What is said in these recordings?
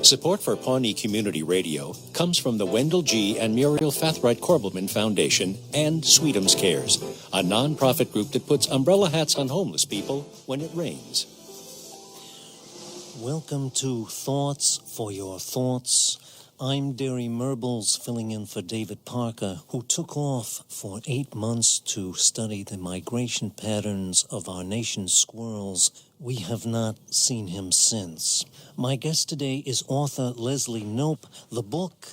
Support for Pawnee Community Radio comes from the Wendell G. and Muriel Fathright Corbelman Foundation and Sweetums Cares, a non-profit group that puts umbrella hats on homeless people when it rains. Welcome to Thoughts for Your Thoughts. I'm Derry Merbles, filling in for David Parker, who took off for 8 months to study the migration patterns of our nation's squirrels. We have not seen him since. My guest today is author Leslie Knope. The book,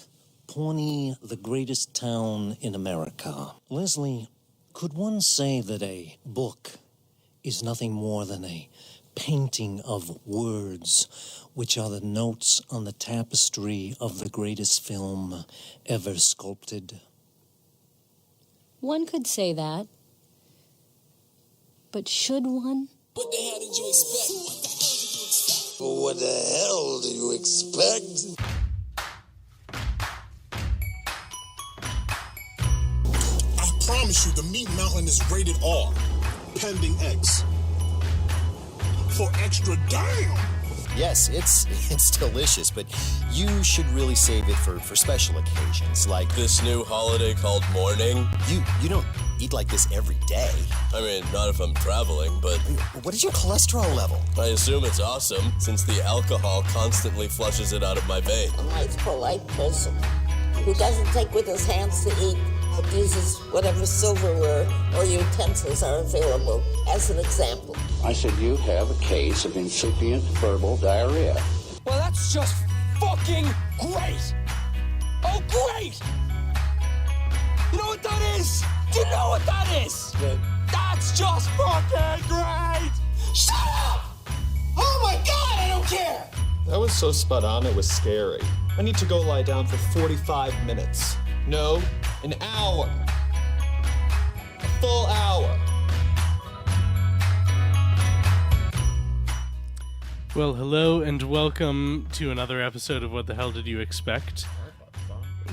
Pawnee, the Greatest Town in America. Leslie, could one say that a book is nothing more than a painting of words, which are the notes on the tapestry of the greatest film ever sculpted? One could say that. But should one? What the hell did you expect? What the hell did you expect? I promise you, the Meat Mountain is rated R, pending X. For extra damn. Yes, it's delicious, but you should really save it for special occasions, like this new holiday called morning. You don't eat like this every day. I mean, not if I'm traveling, but... What is your cholesterol level? I assume it's awesome, since the alcohol constantly flushes it out of my veins. A nice, polite person who doesn't take with his hands to eat, but uses whatever silverware or utensils are available as an example. I said, you have a case of incipient verbal diarrhea. Well, that's just fucking great! Oh, great! You know what that is? You know what that is? What? That's just fucking great! Shut up! Oh my god, I don't care! That was so spot on, it was scary. I need to go lie down for 45 minutes. No, an hour. A full hour. Well, hello and welcome to another episode of What the Hell Did You Expect?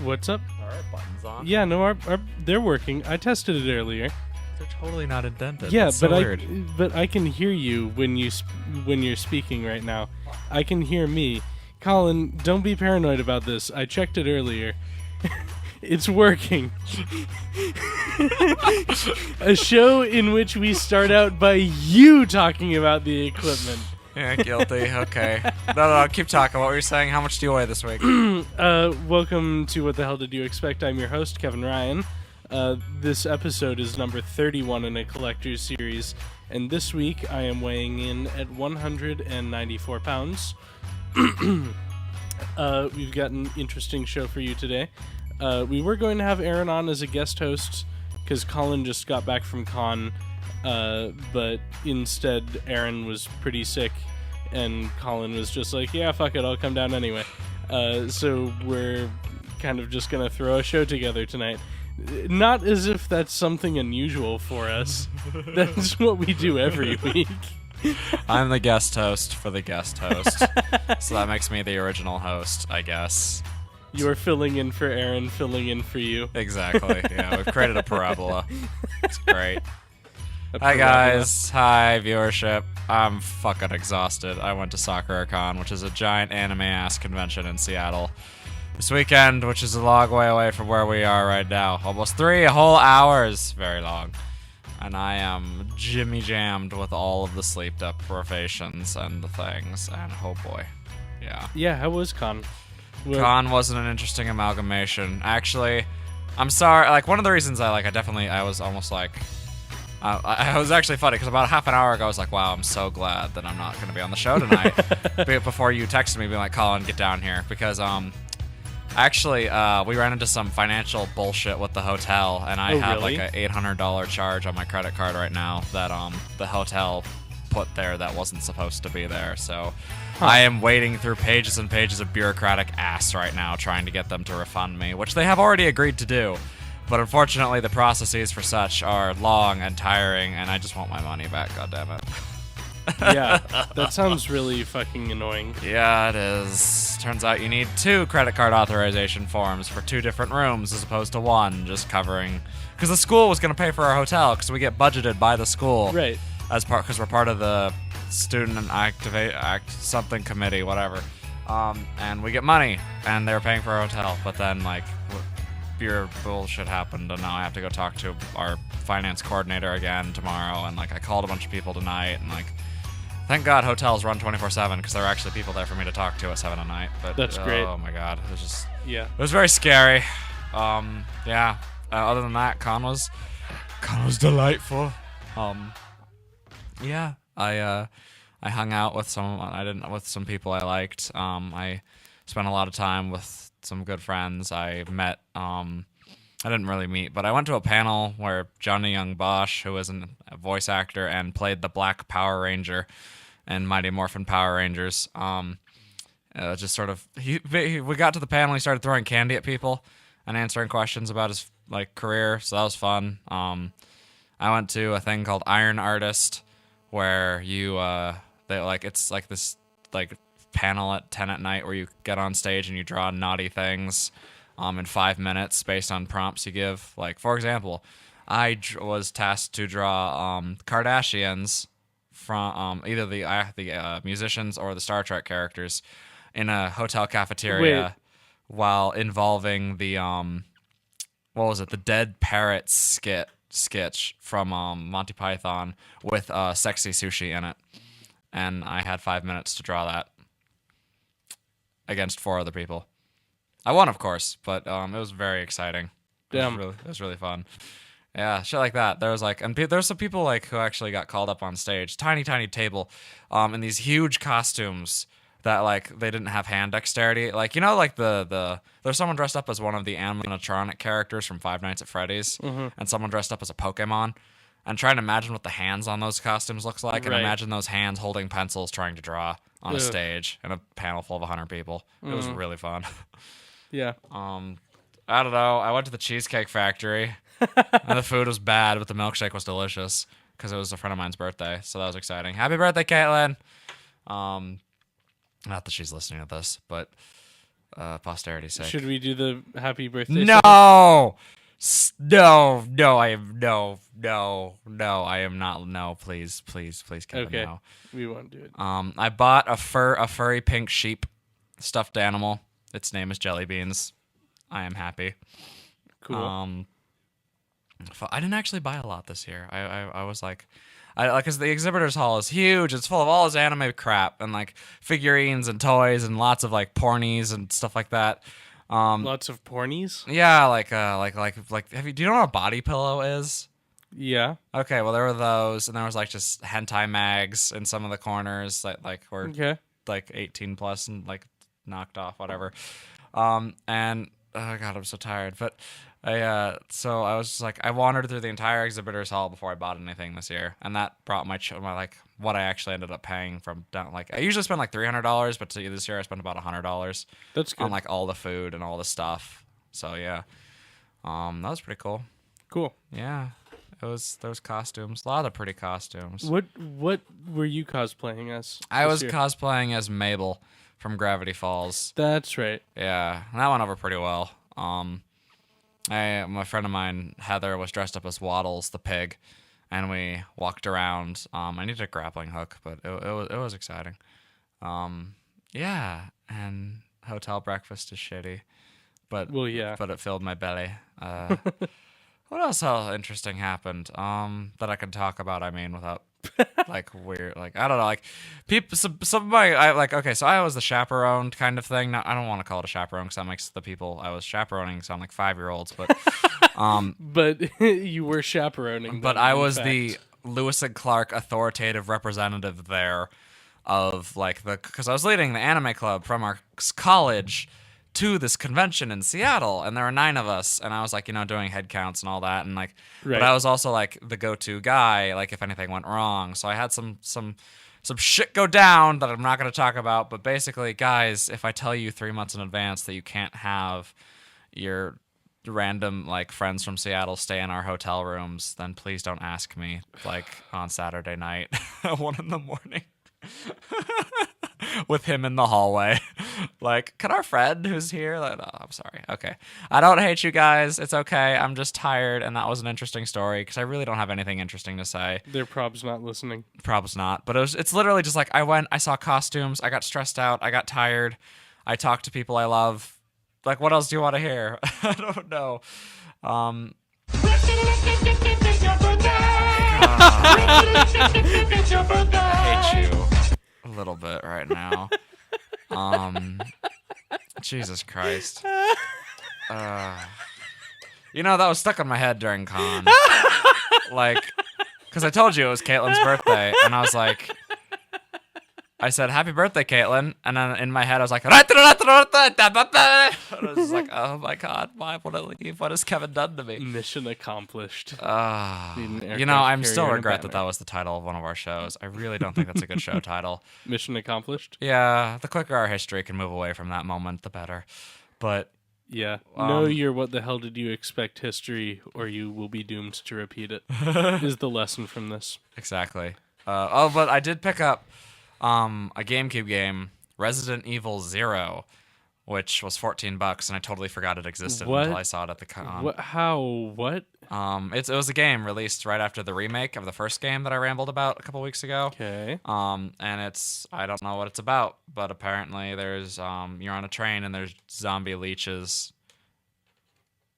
What's up? Are our buttons on? Yeah, no, they're working. I tested it earlier. They're totally not indented. Yeah, That's but so weird. but I can hear you when you're speaking right now. I can hear me. Colin, don't be paranoid about this. I checked it earlier. It's working. A show in which we start out by you talking about the equipment. Yeah, guilty. Okay. No, keep talking. What were you saying? How much do you weigh this week? Welcome to What the Hell Did You Expect? I'm your host, Kevin Ryan. This episode is number 31 in a collector's series, and this week I am weighing in at 194 pounds. We've got an interesting show for you today. We were going to have Aaron on as a guest host because Colin just got back from con, but instead Aaron was pretty sick and Colin was just like, yeah, fuck it, I'll come down anyway. So we're kind of just going to throw a show together tonight. Not as if that's something unusual for us. That's what we do every week. I'm the guest host for the guest host. So that makes me the original host, I guess. You're filling in for Aaron, filling in for you. Exactly. Yeah, we've created a parabola. It's great. Hi, guys. Hi, viewership. I'm fucking exhausted. I went to SoccerCon, which is a giant anime-ass convention in Seattle this weekend, which is a long way away from where we are right now. Almost 3 whole hours. Very long. And I am jimmy jammed with all of the sleep deprivations and the things. And oh boy. Yeah. Yeah, how was con? Con wasn't an interesting amalgamation. Actually, I'm sorry. Like, one of the reasons I was almost like... I was actually funny, because about half an hour ago, I was like, wow, I'm so glad that I'm not going to be on the show tonight. Before you texted me being like, Colin, get down here. Because, actually, we ran into some financial bullshit with the hotel, and I have really? like a $800 charge on my credit card right now that the hotel put there that wasn't supposed to be there. So I am wading through pages and pages of bureaucratic ass right now trying to get them to refund me, which they have already agreed to do. But unfortunately, the processes for such are long and tiring, and I just want my money back, goddammit. Yeah, that sounds really fucking annoying. Yeah, it is. Turns out you need 2 credit card authorization forms for 2 different rooms as opposed to 1, just covering... Because the school was going to pay for our hotel, because we get budgeted by the school. Right. Because we're part of the student and activate something committee, whatever. And we get money, and they're paying for our hotel. But then, like, pure bullshit happened, and now I have to go talk to our finance coordinator again tomorrow. And, like, I called a bunch of people tonight, and, like, thank God hotels run 24/7 because there are actually people there for me to talk to at 7 at night. But that's great. Oh my God, it was just it was very scary. Yeah. Other than that, Con was delightful. Yeah, I hung out with some people I liked. I spent a lot of time with some good friends. I met I didn't really meet, but I went to a panel where Johnny Young Bosch, who is a voice actor and played the Black Power Ranger in Mighty Morphin Power Rangers, just sort of we got to the panel, he started throwing candy at people and answering questions about his like career, so that was fun. I went to a thing called Iron Artist, where it's like this like panel at 10 at night where you get on stage and you draw naughty things in 5 minutes based on prompts you give. Like, for example, I was tasked to draw Kardashians from either the musicians or the Star Trek characters in a hotel cafeteria while involving the the Dead Parrot sketch from Monty Python with sexy sushi in it. And I had 5 minutes to draw that against 4 other people. I won, of course, but it was very exciting. Damn. It was really fun. Yeah, shit like that. There was like, and there's some people like who actually got called up on stage, tiny table, in these huge costumes that like they didn't have hand dexterity. Like, you know, like there's someone dressed up as one of the animatronic characters from Five Nights at Freddy's, and someone dressed up as a Pokemon. And trying to imagine what the hands on those costumes looks like, and imagine those hands holding pencils trying to draw on a stage in a panel full of 100 people. It was really fun. Yeah. I don't know. I went to the Cheesecake Factory, and the food was bad, but the milkshake was delicious because it was a friend of mine's birthday, so that was exciting. Happy birthday, Caitlin! Not that she's listening to this, but posterity's sake. Should we do the happy birthday? No! No, I am not. No, please, Kevin, okay. no. We won't do it. I bought a furry pink sheep stuffed animal. Its name is Jelly Beans. I am happy. Cool. I didn't actually buy a lot this year. I was like, because the exhibitors hall is huge. It's full of all this anime crap and like figurines and toys and lots of like pornies and stuff like that. Lots of pornies? Yeah, like do you know what a body pillow is? Yeah. Okay, well there were those, and there was like just hentai mags in some of the corners that like were like 18 plus and like knocked off, whatever. And oh god, I'm so tired. But so I was just like, I wandered through the entire exhibitors hall before I bought anything this year, and that brought my like what I actually ended up paying from down. Like I usually spend like $300, but this year I spent about $100. That's good. On like all the food and all the stuff. So yeah, that was pretty cool. Cool. Yeah, those costumes, a lot of pretty costumes. What were you cosplaying as? I was cosplaying as Mabel from Gravity Falls. That's right. Yeah, and that went over pretty well. My friend of mine, Heather, was dressed up as Waddles the pig, and we walked around. I needed a grappling hook, but it was exciting. Yeah, and hotel breakfast is shitty, but but it filled my belly. What else interesting happened that I can talk about? I mean, without like weird, like I don't know, like people. Some of my so I was the chaperone kind of thing. Now I don't want to call it a chaperone because that makes the people I was chaperoning sound like 5-year-olds, but but you were chaperoning. But I was the Lewis and Clark authoritative representative there of like because I was leading the anime club from our college to this convention in Seattle, and there were 9 of us, and I was like, doing head counts and all that, and like, but I was also like the go-to guy, like if anything went wrong. So I had some shit go down that I'm not going to talk about, but basically, guys, if I tell you 3 months in advance that you can't have your random like friends from Seattle stay in our hotel rooms, then please don't ask me like on Saturday night at 1 a.m. with him in the hallway. Like, can our friend who's here? Like, oh, I'm sorry. Okay. I don't hate you guys. It's okay. I'm just tired, and that was an interesting story because I really don't have anything interesting to say. They're probs not listening. Probs not. But it's literally just like I saw costumes, I got stressed out, I got tired, I talked to people I love. Like, what else do you want to hear? I don't know. I hate you a little bit right now. Jesus Christ. You know, that was stuck on my head during con. Like, because I told you it was Caitlin's birthday, and I was like, I said, happy birthday, Caitlin. And then in my head, I was like, and I was like, oh my God, why would I leave? What has Kevin done to me? Mission accomplished. You know, I'm still regret that was the title of one of our shows. I really don't think that's a good show title. Mission accomplished? Yeah, the quicker our history can move away from that moment, the better. But yeah, know your what the hell did you expect history, or you will be doomed to repeat it, is the lesson from this. Exactly. But I did pick up a GameCube game, Resident Evil 0, which was $14, and I totally forgot it existed until I saw it at the con. What? How? What? It was a game released right after the remake of the first game that I rambled about a couple weeks ago. Okay. And I don't know what it's about, but apparently there's you're on a train and there's zombie leeches.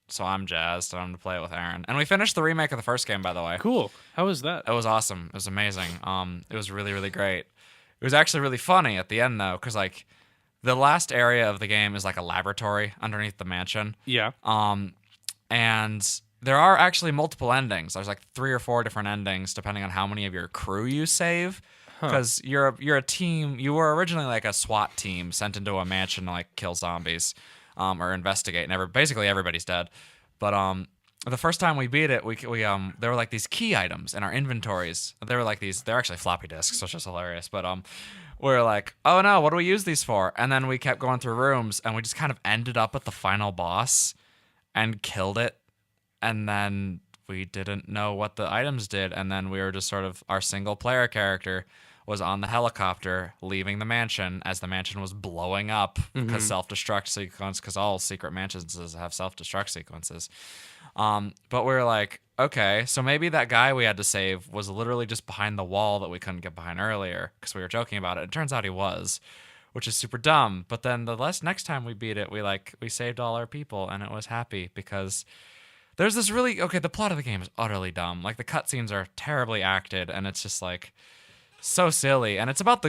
So I'm jazzed, and I'm going to play it with Aaron. And we finished the remake of the first game, by the way. Cool. How was that? It was awesome. It was amazing. It was really, really great. It was actually really funny at the end, though, because, like, the last area of the game is, like, a laboratory underneath the mansion. Yeah. And there are actually multiple endings. There's, like, 3 or 4 different endings, depending on how many of your crew you save. Because you're a team. You were originally, like, a SWAT team sent into a mansion to, like, kill zombies or investigate. And basically everybody's dead. But the first time we beat it, we there were like these key items in our inventories. They were like they're actually floppy disks, which is hilarious. But we were like, oh no, what do we use these for? And then we kept going through rooms, and we just kind of ended up at the final boss and killed it. And then we didn't know what the items did, and then we were just sort of, our single player character was on the helicopter leaving the mansion as the mansion was blowing up because self-destruct sequence, because all secret mansions have self-destruct sequences. But we were like, okay, so maybe that guy we had to save was literally just behind the wall that we couldn't get behind earlier because we were joking about it. It turns out he was, which is super dumb. But then next time we beat it, we saved all our people, and it was happy because there's this the plot of the game is utterly dumb. Like, the cutscenes are terribly acted, and it's just like so silly. And it's about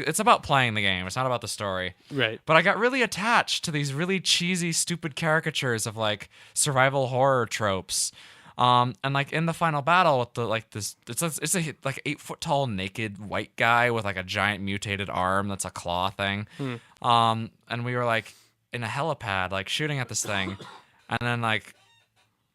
playing the game. It's not about the story. Right. But I got really attached to these really cheesy, stupid caricatures of like survival horror tropes. And like in the final battle with it's a like 8-foot tall naked white guy with like a giant mutated arm that's a claw thing. And we were like in a helipad like shooting at this thing, and then like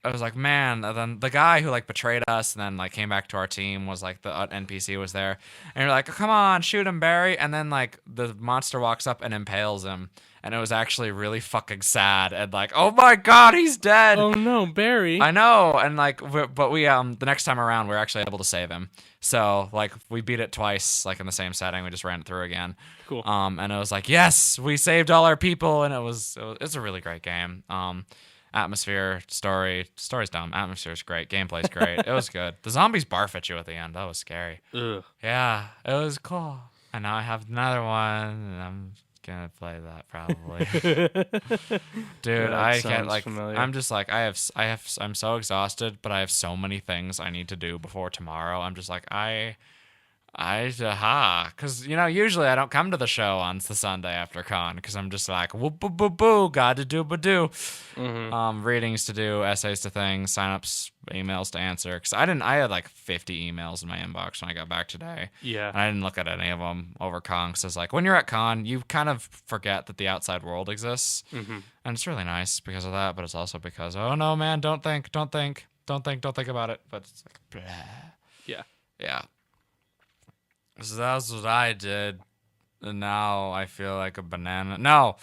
I was like, man, and then the guy who like betrayed us and then like came back to our team was like the NPC was there, and you're like, come on, shoot him, Barry. And then like the monster walks up and impales him, and it was actually really fucking sad, and like, oh my God, he's dead. Oh no, Barry. I know. And like, but we the next time around we're actually able to save him. So like we beat it twice, like in the same setting. We just ran it through again. Cool. And it was like, yes, we saved all our people, and it's a really great game. Atmosphere, story's dumb. Atmosphere's great. Gameplay's great. It was good. The zombies barf at you at the end. That was scary. Ugh. Yeah, it was cool. And now I have another one, and I'm gonna play that probably. Dude, I can't like. Familiar. I'm just like I'm so exhausted, but I have so many things I need to do before tomorrow. I'm just like because usually I don't come to the show on the Sunday after con because I'm just like whoop boo boo boo, got to do ba do, readings to do, essays to things, signups, emails to answer. Because I had like 50 emails in my inbox when I got back today. Yeah, and I didn't look at any of them over con. So it's like when you're at con, you kind of forget that the outside world exists, and it's really nice because of that. But it's also because oh no, man, don't think about it. But it's like blah. Yeah. So that's what I did, and now I feel like a banana. No,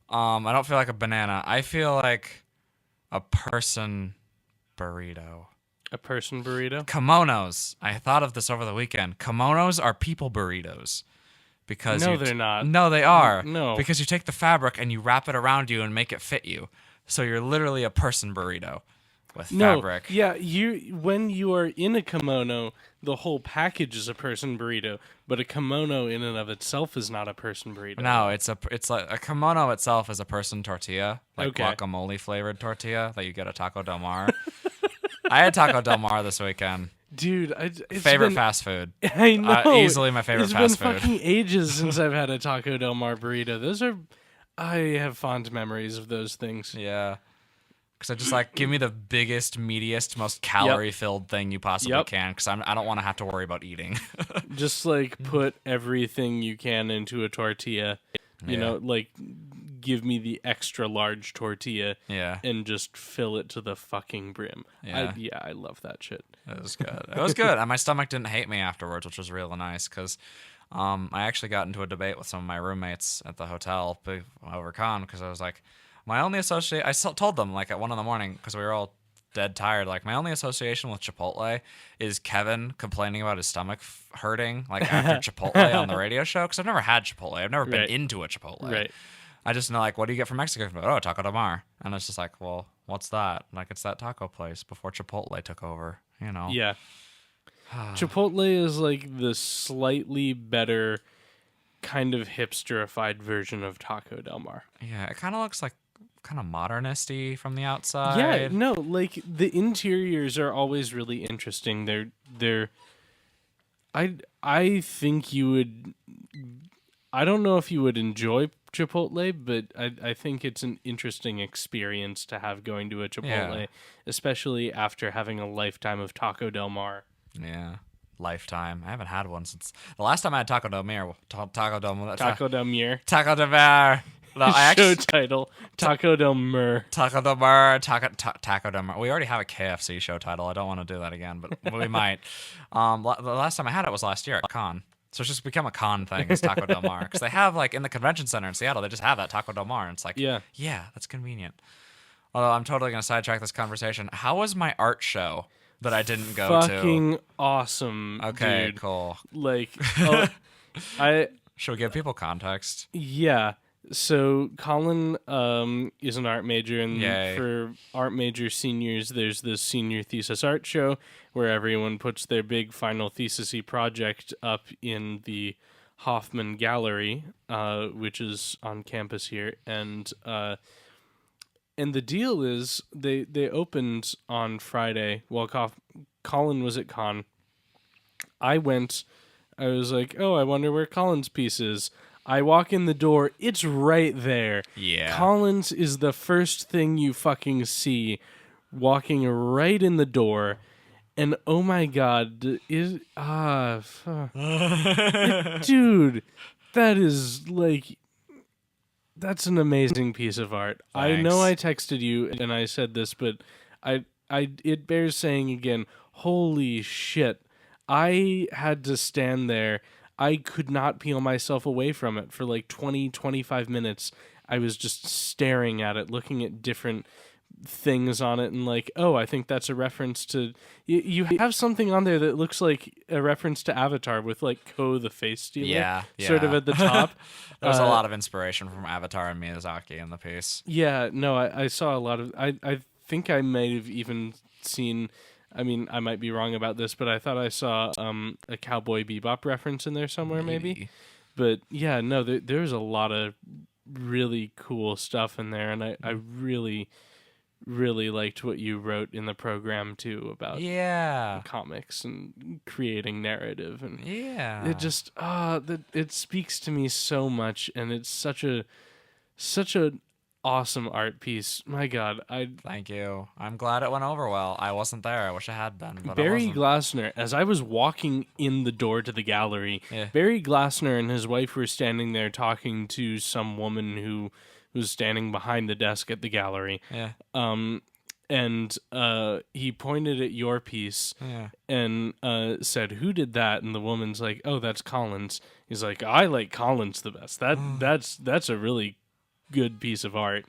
I don't feel like a banana. I feel like a person burrito. A person burrito? Kimonos. I thought of this over the weekend. Kimonos are people burritos because No, they're not. No, they are. No. Because you take the fabric and you wrap it around you and make it fit you. So you're literally a person burrito with fabric. Yeah, when you are in a kimono, the whole package is a person burrito, but a kimono in and of itself is not a person burrito. No, it's like a kimono itself is a person tortilla, like Okay. guacamole flavored tortilla that you get at Taco Del Mar. I had Taco Del Mar this weekend. Dude, it's Favorite been, fast food. I know. Easily my favorite fast food. It's been fucking ages since I've had a Taco Del Mar burrito. I have fond memories of those things. Yeah. Because I just like, give me the biggest, meatiest, most calorie-filled thing you possibly can, because I don't want to have to worry about eating. Just like put everything you can into a tortilla. You know, like give me the extra large tortilla and just fill it to the fucking brim. Yeah. I love that shit. It was good. It was good. And my stomach didn't hate me afterwards, which was really nice, because I actually got into a debate with some of my roommates at the hotel over con, because I was like, my only association, I told them like at 1 a.m, because we were all dead tired, like my only association with Chipotle is Kevin complaining about his stomach hurting like after Chipotle on the radio show, because I've never had Chipotle. I've never been into a Chipotle. Right. I just know, like, what do you get from Mexico? Oh, Taco Del Mar. And it's just like, well, what's that? Like, it's that taco place before Chipotle took over, you know? Yeah. Chipotle is like the slightly better kind of hipsterified version of Taco Del Mar. Yeah, it kind of looks like kind of modernist-y from the outside. Yeah, no, like the interiors are always really interesting. They're I think you would, I don't know if you would enjoy Chipotle, but I think it's an interesting experience to have going to a Chipotle, especially after having a lifetime of Taco Del Mar. Yeah. Lifetime. I haven't had one since the last time I had Taco Del Mar. Taco Del Mar. Taco Del Mar. No, Show title: Taco Del Mar. Taco Del Mar. Taco Del Mar. We already have a KFC show title. I don't want to do that again, but we might. The last time I had it was last year at Con. So it's just become a con thing. It's Taco Del Mar, because they have like in the convention center in Seattle, they just have that Taco Del Mar, and it's like, yeah, that's convenient. Although I'm totally gonna sidetrack this conversation. How was my art show that I didn't go to? Fucking awesome. Okay, dude. cool. Like, should we give people context? Yeah. So Colin is an art major, and for art major seniors, there's this senior thesis art show where everyone puts their big final thesis-y project up in the Hoffman Gallery, which is on campus here, and the deal is they opened on Friday while Colin was at Con. I was like, oh, I wonder where Colin's piece is. I walk in the door, it's right there. Yeah. Colin's is the first thing you fucking see walking right in the door. And oh my god, dude, that is like, that's an amazing piece of art. Thanks. I know I texted you and I said this, but it bears saying again, holy shit. I had to stand there. I could not peel myself away from it for like 20, 25 minutes. I was just staring at it, looking at different things on it, and like, oh, I think that's a reference to... You have something on there that looks like a reference to Avatar with like Ko the Face Stealer sort of at the top. There's a lot of inspiration from Avatar and Miyazaki in the piece. Yeah, no, I saw a lot of... I think I may have even seen... I mean, I might be wrong about this, but I thought I saw a Cowboy Bebop reference in there somewhere, maybe. But yeah, no, there's a lot of really cool stuff in there, and I really, really liked what you wrote in the program too about comics and creating narrative, and it just it speaks to me so much, and it's such a awesome art piece. My God, thank you. I'm glad it went over well. I wasn't there. I wish I had been. But Barry I Glassner, as I was walking in the door to the gallery, Barry Glassner and his wife were standing there talking to some woman who was standing behind the desk at the gallery. Yeah. And he pointed at your piece and said, "Who did that?" And the woman's like, "Oh, that's Colin's." He's like, "I like Colin's the best. That's a really good piece of art."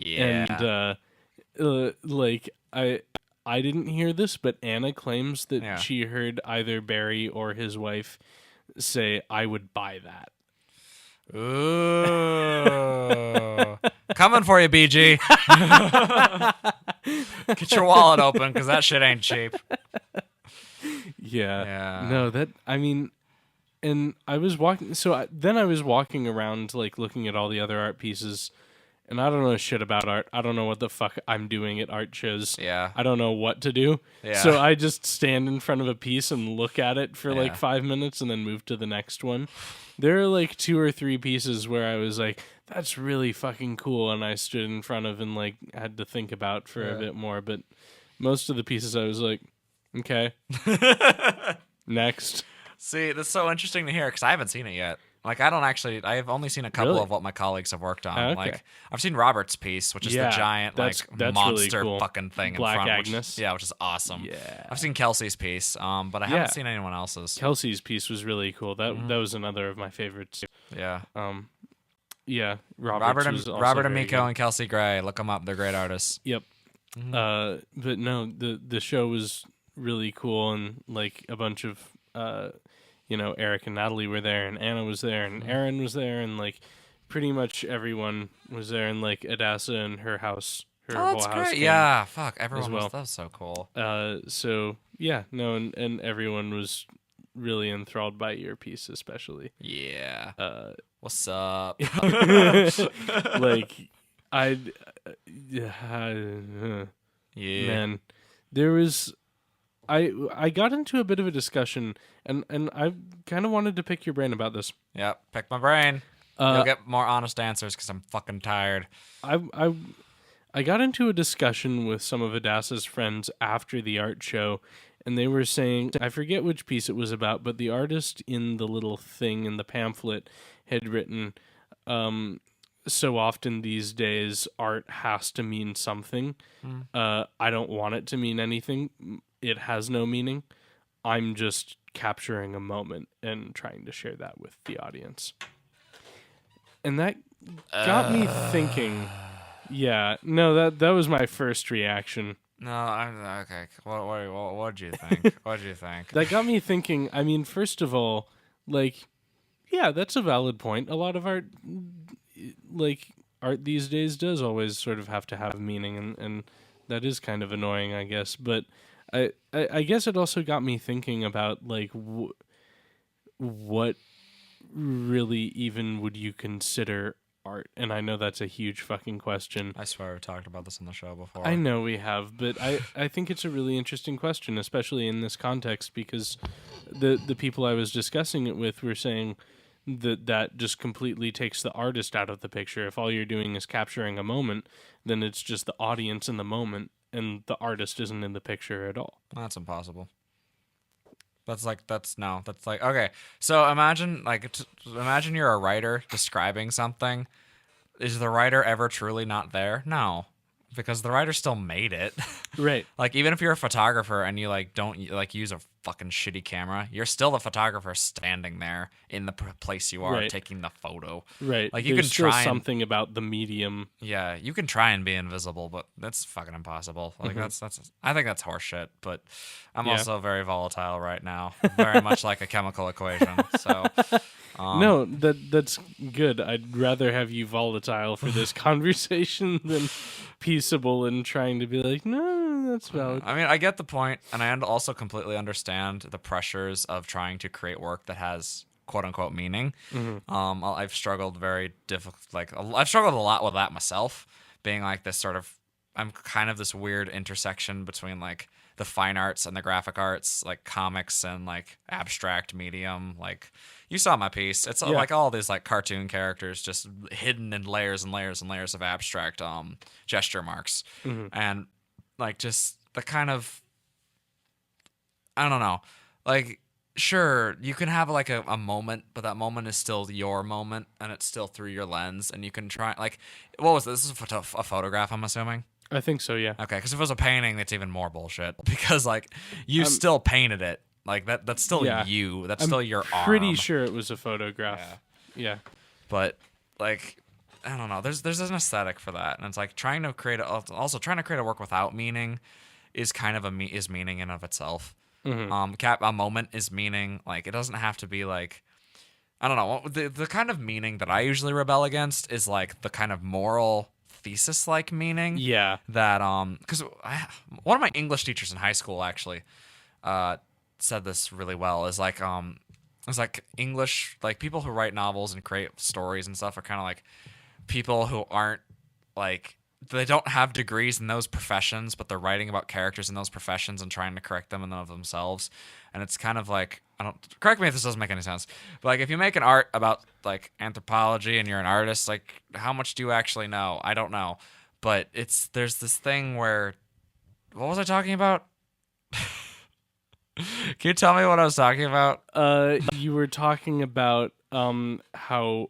And like I didn't hear this, but Anna claims that she heard either Barry or his wife say, "I would buy that." Ooh. Coming for you, BG. Get your wallet open, because that shit ain't cheap. Yeah. No, and I was walking, then I was walking around, like, looking at all the other art pieces, and I don't know shit about art. I don't know what the fuck I'm doing at art shows. Yeah. I don't know what to do. Yeah. So I just stand in front of a piece and look at it for like 5 minutes and then move to the next one. There are like 2 or 3 pieces where I was like, that's really fucking cool, and I stood in front of and like had to think about for a bit more, but most of the pieces I was like, okay. Next. See, that's so interesting to hear, because I haven't seen it yet. Like, I've only seen a couple of what my colleagues have worked on. Okay. Like, I've seen Robert's piece, which is the giant, that's monster really cool. fucking thing Black in front. Agnes. Which is awesome. Yeah. I've seen Kelsey's piece, but I haven't seen anyone else's. Kelsey's piece was really cool. That was another of my favorites. Yeah. Yeah. Robert and very Miko good. and Kelsey Gray. Look them up. They're great artists. Yep. But no, the show was really cool, and like a bunch of Eric and Natalie were there, and Anna was there, and Aaron was there, and like pretty much everyone was there, and like Adassa and her house, whole that's house. great. Yeah, fuck. Everyone well. was that was so cool. So yeah, no, and everyone was really enthralled by your piece, especially. Yeah. What's up? Like man, there was. I got into a bit of a discussion, and I kind of wanted to pick your brain about this. Yep, pick my brain. You'll get more honest answers, because I'm fucking tired. I got into a discussion with some of Adassa's friends after the art show, and they were saying, I forget which piece it was about, but the artist in the little thing in the pamphlet had written, so often these days art has to mean something. I don't want it to mean anything. It has no meaning. I'm just capturing a moment and trying to share that with the audience. And that got me thinking. Yeah, no, that was my first reaction. No, I'm okay. What'd you think? What'd you think? That got me thinking. I mean, first of all, like, yeah, that's a valid point. A lot of art, like, art these days does always sort of have to have meaning, and that is kind of annoying, I guess. But I guess it also got me thinking about, like, what really even would you consider art? And I know that's a huge fucking question. I swear we talked about this on the show before. I know we have, but I think it's a really interesting question, especially in this context, because the people I was discussing it with were saying that just completely takes the artist out of the picture. If all you're doing is capturing a moment, then it's just the audience in the moment, and the artist isn't in the picture at all. That's impossible. Okay. So imagine you're a writer describing something. Is the writer ever truly not there? No, because the writer still made it. Right. Like, even if you're a photographer and you don't use a fucking shitty camera, you're still the photographer standing there in the place you are taking the photo. Right. Like, you There's can still try something about the medium. Yeah, you can try and be invisible, but that's fucking impossible. Like, that's I think that's horseshit, but I'm also very volatile right now. Very much like a chemical equation. So no, that's good. I'd rather have you volatile for this conversation than peaceable and trying to be like, no, that's valid. I mean, I get the point, and I also completely understand the pressures of trying to create work that has quote unquote meaning. I've struggled I've struggled a lot with that myself, being like this sort of, I'm kind of this weird intersection between like the fine arts and the graphic arts, like comics and like abstract medium. Like, you saw my piece. It's like all these like cartoon characters just hidden in layers and layers and layers of abstract gesture marks. And like just the kind of, I don't know, like, sure, you can have like a moment, but that moment is still your moment, and it's still through your lens, and you can try, like, what was this? This is a photograph, I'm assuming? I think so, yeah. Okay, because if it was a painting, that's even more bullshit, because like, you still painted it. Like, that's still you. That's still your arm. I'm pretty sure it was a photograph. Yeah. But like, I don't know. There's an aesthetic for that, and it's like trying to create a work without meaning is kind of is meaning in of itself. A moment is meaning. Like, it doesn't have to be like I don't know. The kind of meaning that I usually rebel against is like the kind of moral thesis-like meaning. Yeah. That because one of my English teachers in high school actually said this really well. Is like it's like English, like people who write novels and create stories and stuff are kind of like people who aren't like, they don't have degrees in those professions, but they're writing about characters in those professions and trying to correct them and of themselves. And it's kind of like, correct me if this doesn't make any sense, but like if you make an art about like anthropology and you're an artist, like how much do you actually know? I don't know. But there's this thing where, what was I talking about? Can you tell me what I was talking about? You were talking about how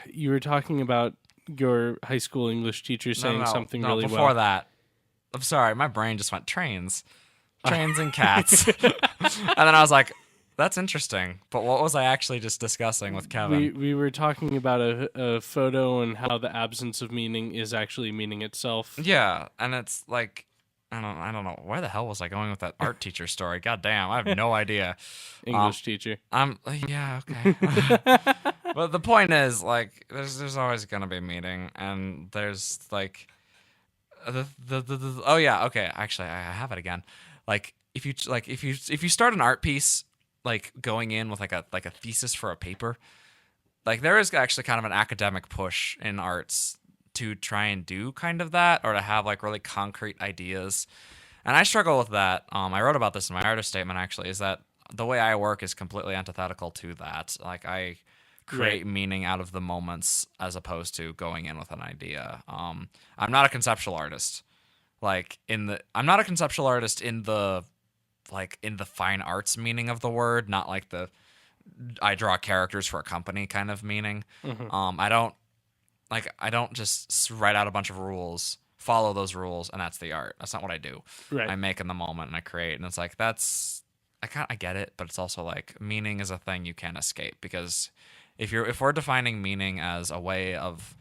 you were talking about your high school English teacher saying something really well. Before that, I'm sorry, my brain just went trains and cats, and then I was like, that's interesting. But what was I actually just discussing with Kevin? We were talking about a photo and how the absence of meaning is actually meaning itself. Yeah, and it's like, I don't know. Where the hell was I going with that art teacher story? God damn, I have no idea. English teacher. Yeah, okay. But the point is, like, there's always gonna be meaning, and there's like oh yeah, okay. Actually, I have it again. Like if you start an art piece, like going in with like a thesis for a paper, like there is actually kind of an academic push in arts to try and do kind of that, or to have like really concrete ideas. And I struggle with that. I wrote about this in my artist statement actually, is that the way I work is completely antithetical to that. Like I create meaning out of the moments as opposed to going in with an idea. I'm not a conceptual artist. I'm not a conceptual artist in the fine arts meaning of the word, not like I draw characters for a company kind of meaning. Mm-hmm. I don't just write out a bunch of rules, follow those rules, and that's the art. That's not what I do. Right. I make in the moment and I create, and it's like I get it, but it's also like meaning is a thing you can't escape, because if we're defining meaning as a way of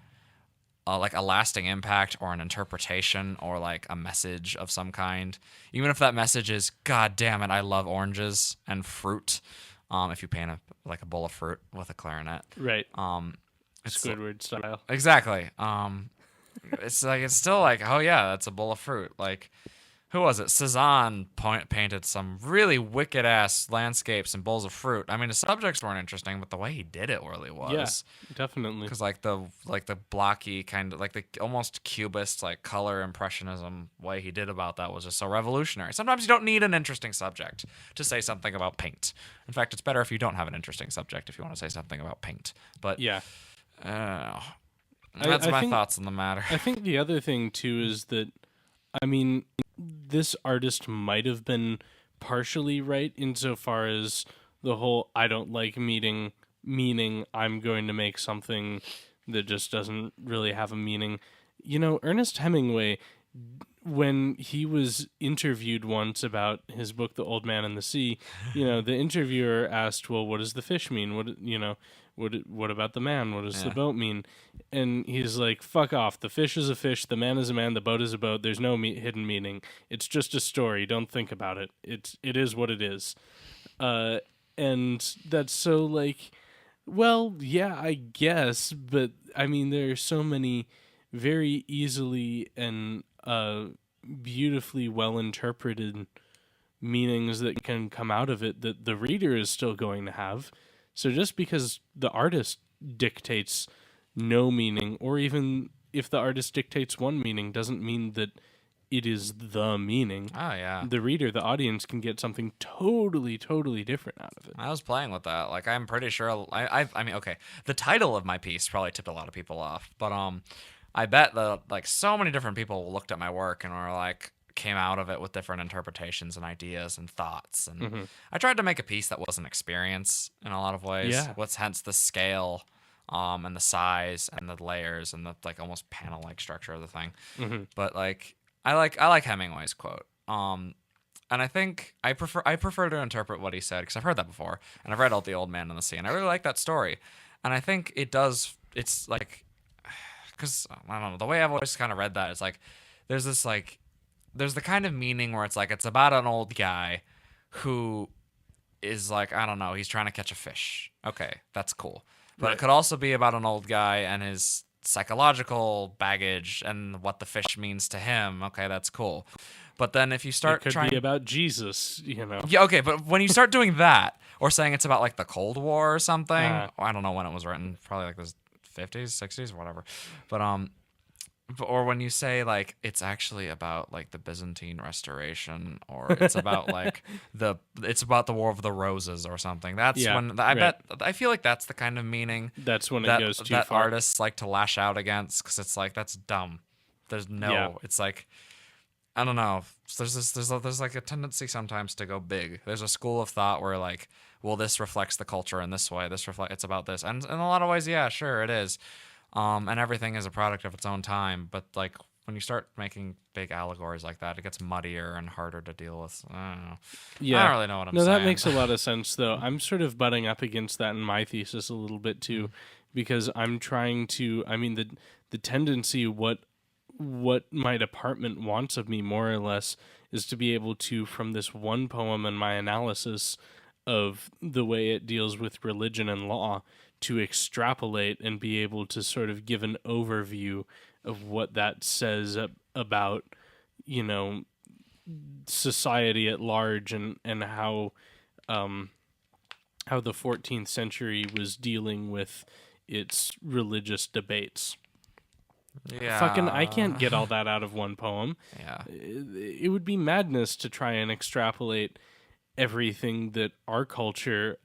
like a lasting impact or an interpretation or like a message of some kind, even if that message is, God damn it, I love oranges and fruit. If you paint a bowl of fruit with a clarinet, right? Squidward style. Exactly. It's still like, oh yeah, that's a bowl of fruit. Like, who was it? Cezanne painted some really wicked ass landscapes and bowls of fruit. I mean, the subjects weren't interesting, but the way he did it really was. Yeah, definitely. Because like the blocky kind of like the almost cubist like color impressionism way he did about that was just so revolutionary. Sometimes you don't need an interesting subject to say something about paint. In fact, it's better if you don't have an interesting subject if you want to say something about paint. But yeah. That's my thoughts on the matter. I think the other thing too is that, I mean, this artist might have been partially right insofar as the whole I don't like meaning, I'm going to make something that just doesn't really have a meaning. You know, Ernest Hemingway, when he was interviewed once about his book, The Old Man and the Sea, you know, the interviewer asked, well, what does the fish mean? What about the man? What does the boat mean? And he's like, fuck off. The fish is a fish. The man is a man. The boat is a boat. There's no hidden meaning. It's just a story. Don't think about it. It is what it is. And that's so like, well, yeah, I guess. But I mean, there are so many very easily and beautifully well interpreted meanings that can come out of it that the reader is still going to have. So just because the artist dictates no meaning, or even if the artist dictates one meaning, doesn't mean that it is the meaning. Oh, yeah. The reader, the audience, can get something totally, totally different out of it. I was playing with that. Like, I'm pretty sure... I mean, okay, the title of my piece probably tipped a lot of people off, but I bet that, like, so many different people looked at my work and were like... came out of it with different interpretations and ideas and thoughts, and I tried to make a piece that was an experience in a lot of ways. Yeah. What's hence the scale, and the size and the layers and the like almost panel-like structure of the thing. But like I like Hemingway's quote, and I think I prefer to interpret what he said because I've heard that before, and I've read The Old Man and the Sea, and I really like that story, and I think it's like, because I don't know, the way I've always kind of read that is like there's this like. There's the kind of meaning where it's like it's about an old guy who is like, I don't know, he's trying to catch a fish. Okay, that's cool. But Right. it could also be about an old guy and his psychological baggage and what the fish means to him. Okay, that's cool. But then if you start It could trying be about Jesus, Yeah, okay, but when you start doing that, or saying it's about like the Cold War or something, Uh-huh. I don't know when it was written, probably like the 50s, 60s, whatever. Or when you say like it's actually about like the Byzantine Restoration, or it's about like it's about the War of the Roses or something. That's when I feel like that's the kind of meaning That's when it goes too that far. artists like to lash out against, because it's like that's dumb. There's no. Yeah. It's like, I don't know. There's like a tendency sometimes to go big. There's a school of thought where like, well, this reflects the culture in this way. It's about this, and in a lot of ways, yeah, sure, it is. And everything is a product of its own time. But like when you start making big allegories like that, it gets muddier and harder to deal with. I don't know. Yeah. I don't really know what I'm saying. No, that makes a lot of sense, though. I'm sort of butting up against that in my thesis a little bit, too, because I'm trying to, I mean, the tendency, what my department wants of me, more or less, is to be able to, from this one poem and my analysis of the way it deals with religion and law, to extrapolate and be able to sort of give an overview of what that says about, society at large, and how the 14th century was dealing with its religious debates. Yeah. Fucking, I can't get all that out of one poem. Yeah. It would be madness to try and extrapolate everything that our culture,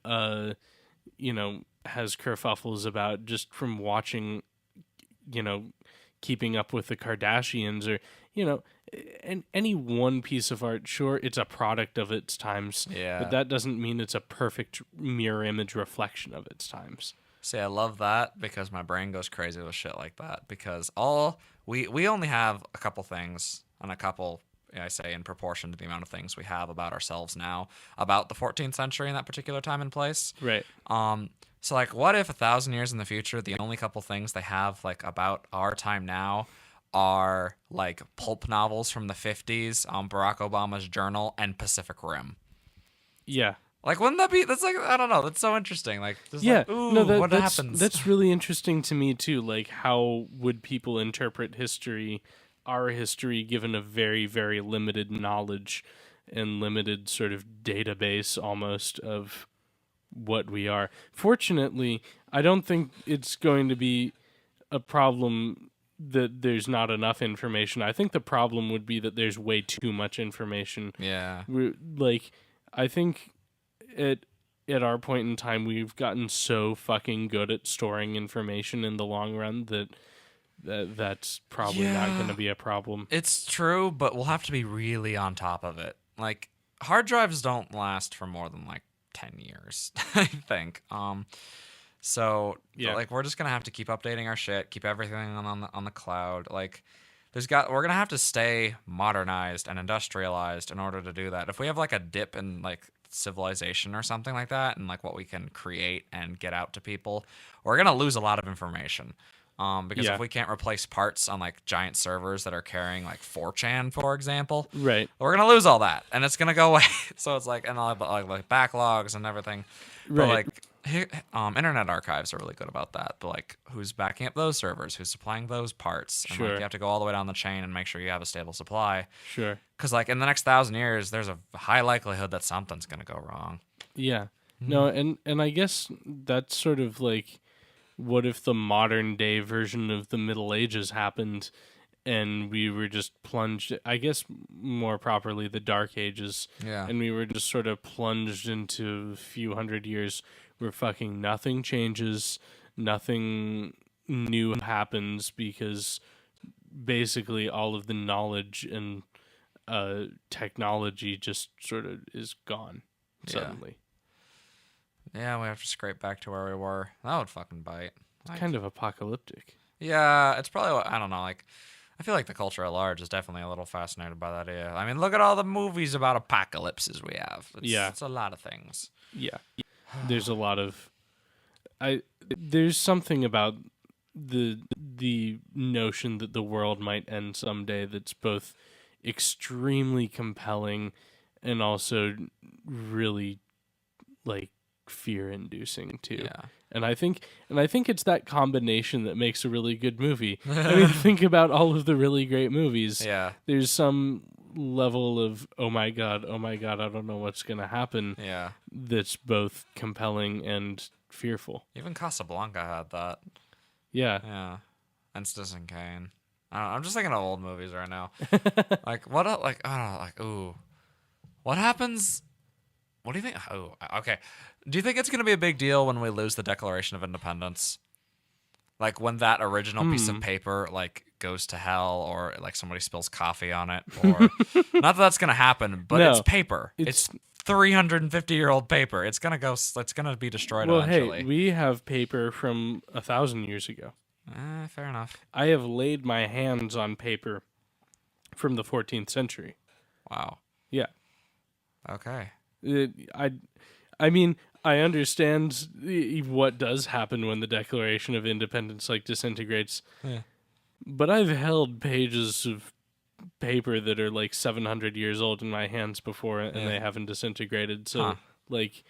has kerfuffles about just from watching, Keeping Up with the Kardashians, or, and any one piece of art. Sure, it's a product of its times, but that doesn't mean it's a perfect mirror image reflection of its times. See, I love that because my brain goes crazy with shit like that, because we only have a couple things, and a couple, I say, in proportion to the amount of things we have about ourselves now, about the 14th century in that particular time and place. Right. So, like, what if 1,000 years in the future, the only couple things they have, like, about our time now are, like, pulp novels from the 50s, Barack Obama's journal, and Pacific Rim? Yeah. Like, wouldn't that be, that's like, I don't know, that's so interesting. Like, just yeah, like, ooh, what happens? That's really interesting to me, too. Like, how would people interpret history, our history, given a very, very limited knowledge and limited sort of database almost of what we are. Fortunately, I don't think it's going to be a problem that there's not enough information. I think the problem would be that there's way too much information. Yeah. I think at our point in time, we've gotten so fucking good at storing information in the long run that's probably not going to be a problem. It's true, but we'll have to be really on top of it. Like, hard drives don't last for more than like 10 years, I think. So yeah, like, we're just gonna have to keep updating our shit, keep everything on the cloud. Like, we're gonna have to stay modernized and industrialized in order to do that. If we have like a dip in like civilization or something like that, and like what we can create and get out to people, we're gonna lose a lot of information. Because if we can't replace parts on like giant servers that are carrying like 4chan, for example, right, we're gonna lose all that, and it's gonna go away. So it's like, and all like backlogs and everything. Right. But like, Internet Archives are really good about that. But like, who's backing up those servers? Who's supplying those parts? And Sure. like, you have to go all the way down the chain and make sure you have a stable supply. Sure. Because like in the next 1,000 years, there's a high likelihood that something's gonna go wrong. Yeah. No, and I guess that's sort of like, what if the modern day version of the Middle Ages happened and we were just plunged, I guess more properly the Dark Ages, and we were just sort of plunged into a few hundred years where fucking nothing changes, nothing new happens, because basically all of the knowledge and technology just sort of is gone suddenly. Yeah, we have to scrape back to where we were. That would fucking bite. It's kind of apocalyptic. Yeah, it's probably, I don't know, like, I feel like the culture at large is definitely a little fascinated by that idea. I mean, look at all the movies about apocalypses we have. It's a lot of things. Yeah. There's a lot of... There's something about the notion that the world might end someday that's both extremely compelling and also really like fear-inducing too. Yeah. And I think it's that combination that makes a really good movie. I mean, think about all of the really great movies. Yeah. There's some level of oh my god, I don't know what's gonna happen. Yeah. That's both compelling and fearful. Even Casablanca had that. Yeah. Yeah. And Citizen Kane. I don't know, I'm just thinking of old movies right now. Like what? Like I don't know. Like ooh, what happens? What do you think? Oh, okay. Do you think it's going to be a big deal when we lose the Declaration of Independence? Like when that original piece of paper like goes to hell, or like somebody spills coffee on it, or not that that's going to happen, but No, it's paper. It's 350-year-old paper. It's going to go. It's going to be destroyed eventually. Hey, we have paper from 1,000 years ago. Fair enough. I have laid my hands on paper from the 14th century. Wow. Yeah. Okay. I mean, I understand what does happen when the Declaration of Independence like disintegrates. Yeah. But I've held pages of paper that are like 700 years old in my hands before, and they haven't disintegrated. So, like,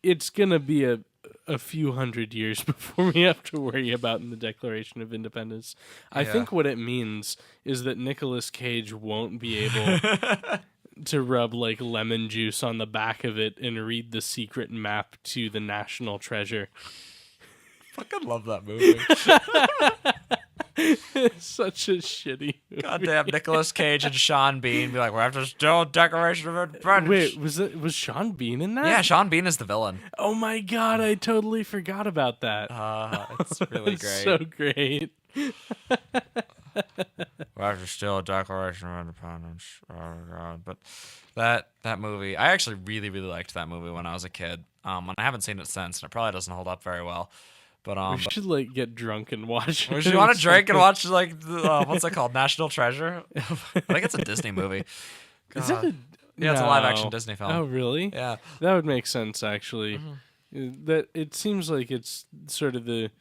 it's gonna be a few hundred years before we have to worry about in the Declaration of Independence. I think what it means is that Nicolas Cage won't be able to rub like lemon juice on the back of it and read the secret map to the national treasure. Fucking love that movie. It's such a shitty movie. Goddamn Nicolas Cage and Sean Bean be like, we have to steal Declaration of Independence. Wait, was Sean Bean in that? Yeah, Sean Bean is the villain. Oh my god, I totally forgot about that. It's really great. So great. We have to steal a Declaration of Independence. Oh god! But that movie, I actually really liked that movie when I was a kid. And I haven't seen it since, and it probably doesn't hold up very well. But we should like get drunk and watch. We should want to drink and watch like what's it called, National Treasure? I think it's a Disney movie. God. Is it? Yeah, it's a live action Disney film. Oh really? Yeah, that would make sense actually. That it seems like it's sort of the.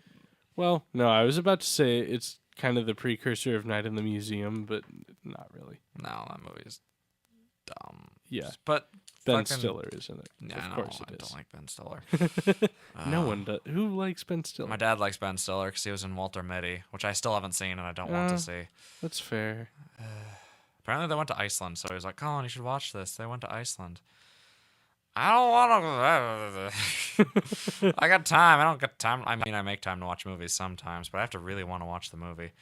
Well, no, I was about to say it's kind of the precursor of Night in the Museum, but not really. No, that movie is dumb. Yeah, but Ben Stiller is in it. Yeah, of course I don't like Ben Stiller. No one does. Who likes Ben Stiller? My dad likes Ben Stiller because he was in Walter Mitty, which I still haven't seen and I don't want to see. That's fair. Apparently they went to Iceland, so he was like, Colin, you should watch this. They went to Iceland. I don't want to. I got time. I don't get time. I mean, I make time to watch movies sometimes, but I have to really want to watch the movie.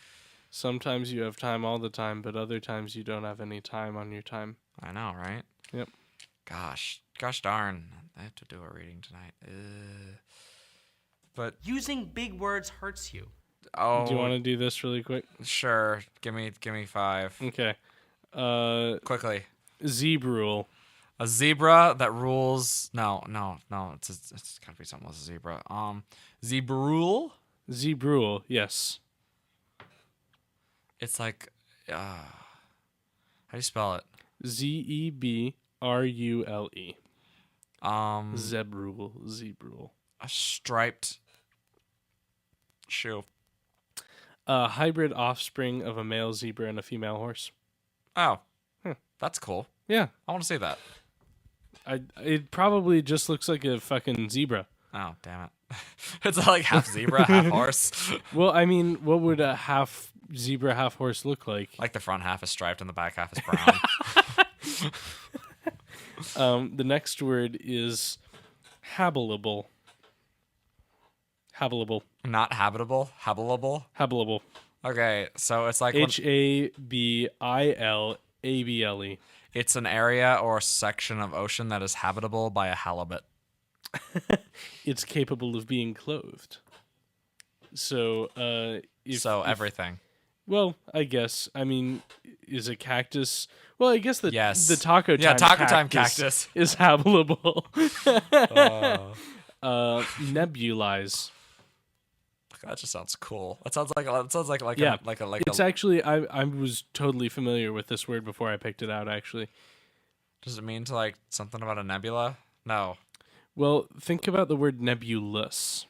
Sometimes you have time all the time, but other times you don't have any time on your time. I know, right? Yep. Gosh darn. I have to do a reading tonight. But using big words hurts you. Oh. Do you want to do this really quick? Sure. Give me 5. Okay. Quickly. Zebrule. A zebra that rules. No. It's gotta be something with a zebra. Zebrule. Zebrule. Yes. It's like. How do you spell it? Zebrule. Zebrule. A striped shoe. A hybrid offspring of a male zebra and a female horse. Oh, that's cool. Yeah, I want to see that. It probably just looks like a fucking zebra. Oh, damn it. It's like half zebra, half horse. Well, I mean, what would a half zebra, half horse look like? Like the front half is striped and the back half is brown. The next word is habitable. Habitable. Not habitable. Habitable. Habitable. Okay, so it's like Habilable. It's an area or a section of ocean that is habitable by a halibut. It's capable of being clothed. So, everything. Well, I guess. I mean, is a cactus? Well, I guess the Taco Time Time cactus is habitable. Nebulize. That just sounds cool. That sounds like It's actually I was totally familiar with this word before I picked it out. Actually, does it mean to like something about a nebula? No. Well, think about the word nebulous.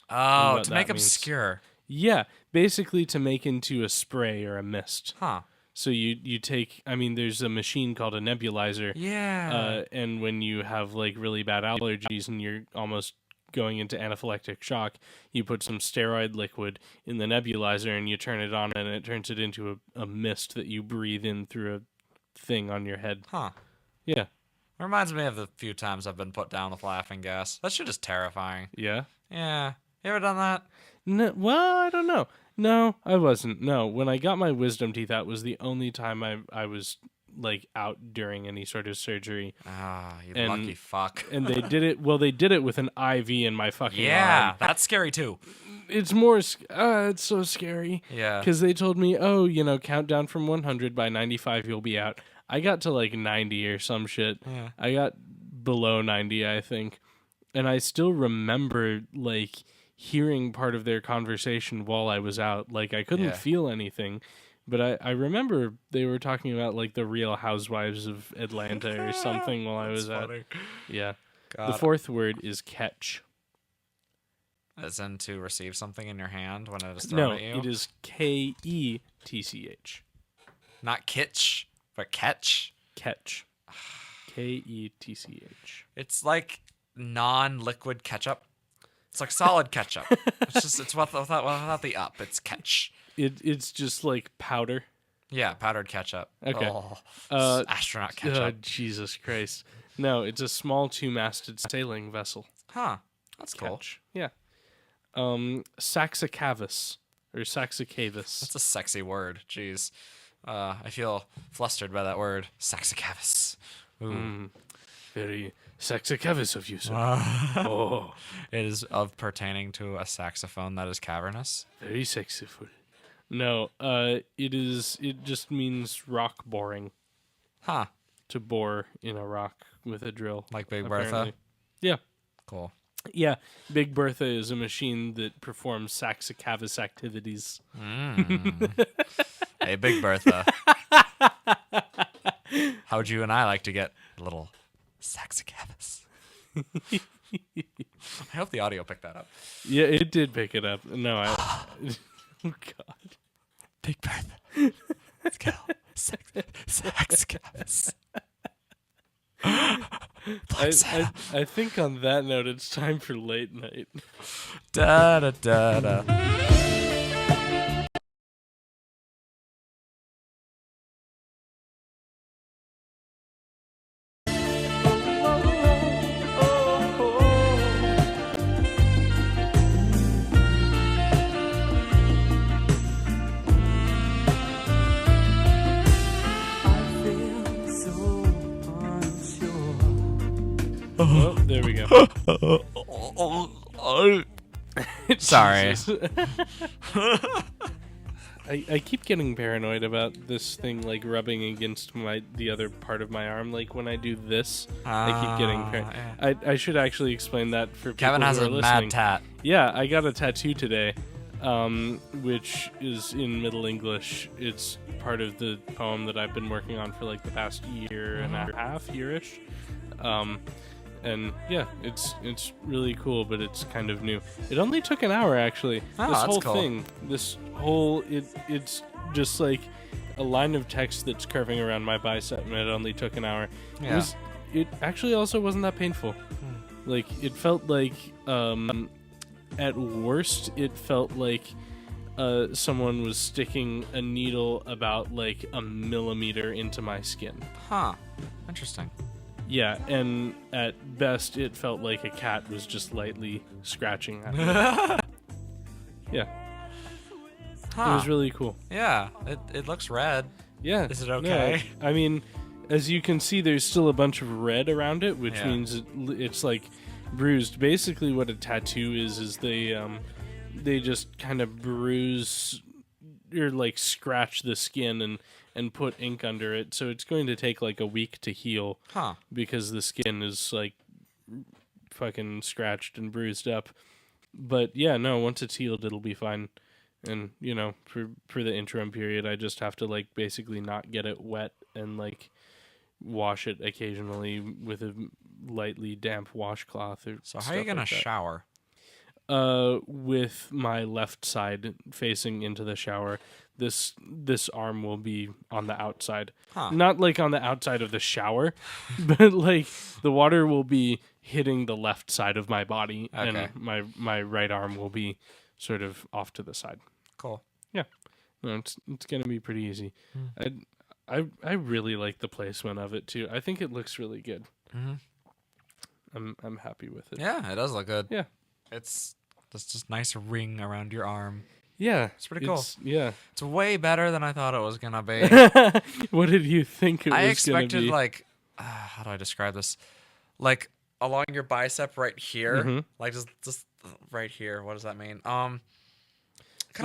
Oh, to make obscure. Yeah, basically to make into a spray or a mist. Huh. So you take, I mean, there's a machine called a nebulizer. Yeah. And when you have like really bad allergies and you're almost going into anaphylactic shock, you put some steroid liquid in the nebulizer and you turn it on and it turns it into a mist that you breathe in through a thing on your head. Huh. Yeah. Reminds me of the few times I've been put down with laughing gas. That shit is terrifying. Yeah? Yeah. You ever done that? No, well, I don't know. No, I wasn't. No, when I got my wisdom teeth out was the only time I was like out during any sort of surgery. Ah, you lucky fuck. And they did it. Well, they did it with an IV in my fucking arm. Yeah, that's scary too. It's more. It's so scary. Yeah. Because they told me, oh, you know, count down from 100 by 95, you'll be out. I got to like 90 or some shit. Yeah. I got below 90, I think, and I still remember like hearing part of their conversation while I was out. Like, I couldn't feel anything, but I remember they were talking about like the Real Housewives of Atlanta or something while I was out. Yeah. God. The fourth word is catch. As in to receive something in your hand when it is thrown at you? No, it is Ketch. Not kitsch, but catch? Catch. Ketch. It's like non-liquid ketchup. It's like solid ketchup. It's without the up. It's catch. It's just like powder. Yeah, powdered ketchup. Okay. Astronaut ketchup. Jesus Christ. No, it's a small two-masted sailing vessel. Huh. That's cool. Catch. Yeah. Saxicavous or saxicavous. That's a sexy word. Jeez. I feel flustered by that word. Saxicavous. Ooh. Very saxicavous of you, sir. Oh. It is of pertaining to a saxophone that is cavernous. Very saxophone. No, it just means rock boring. Huh. To bore in a rock with a drill. Like Big apparently. Bertha? Yeah. Cool. Yeah, Big Bertha is a machine that performs saxicavous activities. Hey, Big Bertha. How would you and I like to get a little saxicavous? I hope the audio picked that up. Yeah, it did pick it up. No, oh, God. Big Bertha. Let's go. Saxicavous. I think on that note, it's time for late night. Da da da da. Oh, there we go. Sorry. I keep getting paranoid about this thing like rubbing against the other part of my arm. Like when I do this, I keep getting paranoid. Yeah. I should actually explain that for people Kevin has who are a listening. mad tat. Yeah, I got a tattoo today, which is in Middle English. It's part of the poem that I've been working on for like the past year and a half, yearish. And yeah, it's really cool, but it's kind of new. It only took an hour actually. Oh, this that's whole cool. thing, it's just like a line of text that's curving around my bicep, and it only took an hour. Yeah. It actually also wasn't that painful. Like it felt like at worst it felt like someone was sticking a needle about like a millimeter into my skin. Huh. Interesting. Yeah, and at best, it felt like a cat was just lightly scratching at me. Yeah. Huh. It was really cool. Yeah, it looks red. Yeah. Is it okay? Yeah. I mean, as you can see, there's still a bunch of red around it, which Yeah. means it's like bruised. Basically, what a tattoo is they just kind of bruise or like scratch the skin and put ink under it, so it's going to take like a week to heal. Huh. Because the skin is like fucking scratched and bruised up. But yeah, no, once it's healed, it'll be fine. And you know, for the interim period, I just have to like basically not get it wet and like wash it occasionally with a lightly damp washcloth. Or So how are you gonna shower? with my left side facing into the shower. This arm will be on the outside. Huh. Not like on the outside of the shower, but like the water will be hitting the left side of my body, Okay. and my right arm will be sort of off to the side. Cool. Yeah. No, it's gonna be pretty easy. I really like the placement of it too. I think it looks really good. I'm happy with it. Yeah, it does look good. Yeah. It's just nice ring around your arm. Yeah. It's pretty cool. Yeah. It's way better than I thought it was gonna be. What did you think it was I gonna expected be? like, how do I describe this? Like along your bicep right here, like just right here. What does that mean? Kind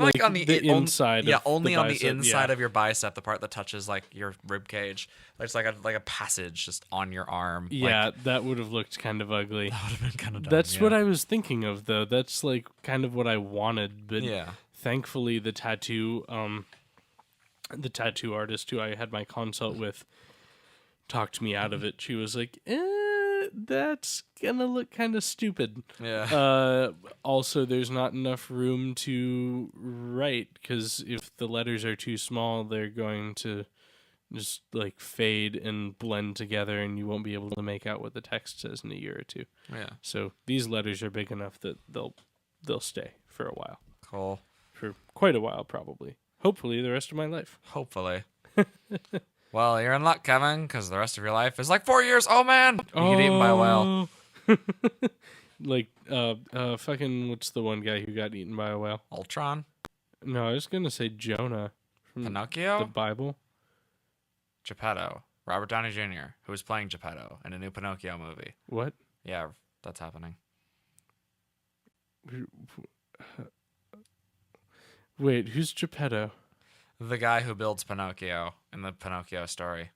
of like on the inside. Yeah, of only the on the bicep, inside yeah. of your bicep, the part that touches like your rib cage. It's like a passage just on your arm. Yeah, Like, that would have looked kind of ugly. that would have been kind of dumb. That's yeah. what I was thinking of, though. That's like kind of what I wanted, but Yeah. thankfully the tattoo artist who I had my consult with talked me out of it. She was like, that's gonna look kind of stupid. Yeah. Also, there's not enough room to write, because if the letters are too small, they're going to just like fade and blend together, and you won't be able to make out what the text says in a year or two. Yeah. So these letters are big enough that they'll stay for a while. Cool. For quite a while, probably. Hopefully, the rest of my life. Hopefully. Well, you're in luck, Kevin, because the rest of your life is like 4 years. Oh man, you get eaten by a whale. Like, fucking, what's the one guy who got eaten by a whale? Ultron. No, I was gonna say Jonah from Pinocchio. the Bible. Geppetto. Robert Downey Jr., who is playing Geppetto in a new Pinocchio movie. What? Yeah, that's happening. Wait, who's Geppetto? The guy who builds Pinocchio in the Pinocchio story.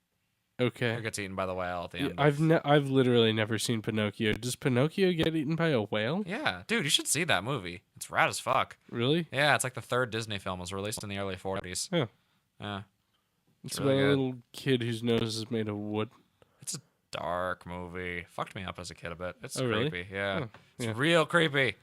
Okay. Who gets eaten by the whale at the end. I've literally never seen Pinocchio. Does Pinocchio get eaten by a whale? Yeah, dude, you should see that movie. It's rad as fuck. Really? Yeah, it's like the third Disney film. It was released in the early 40s. Yeah. Yeah. It's really about a good. little kid whose nose is made of wood. It's a dark movie. Fucked me up as a kid a bit. It's Oh, really? creepy. Yeah. Oh, It's yeah. real creepy.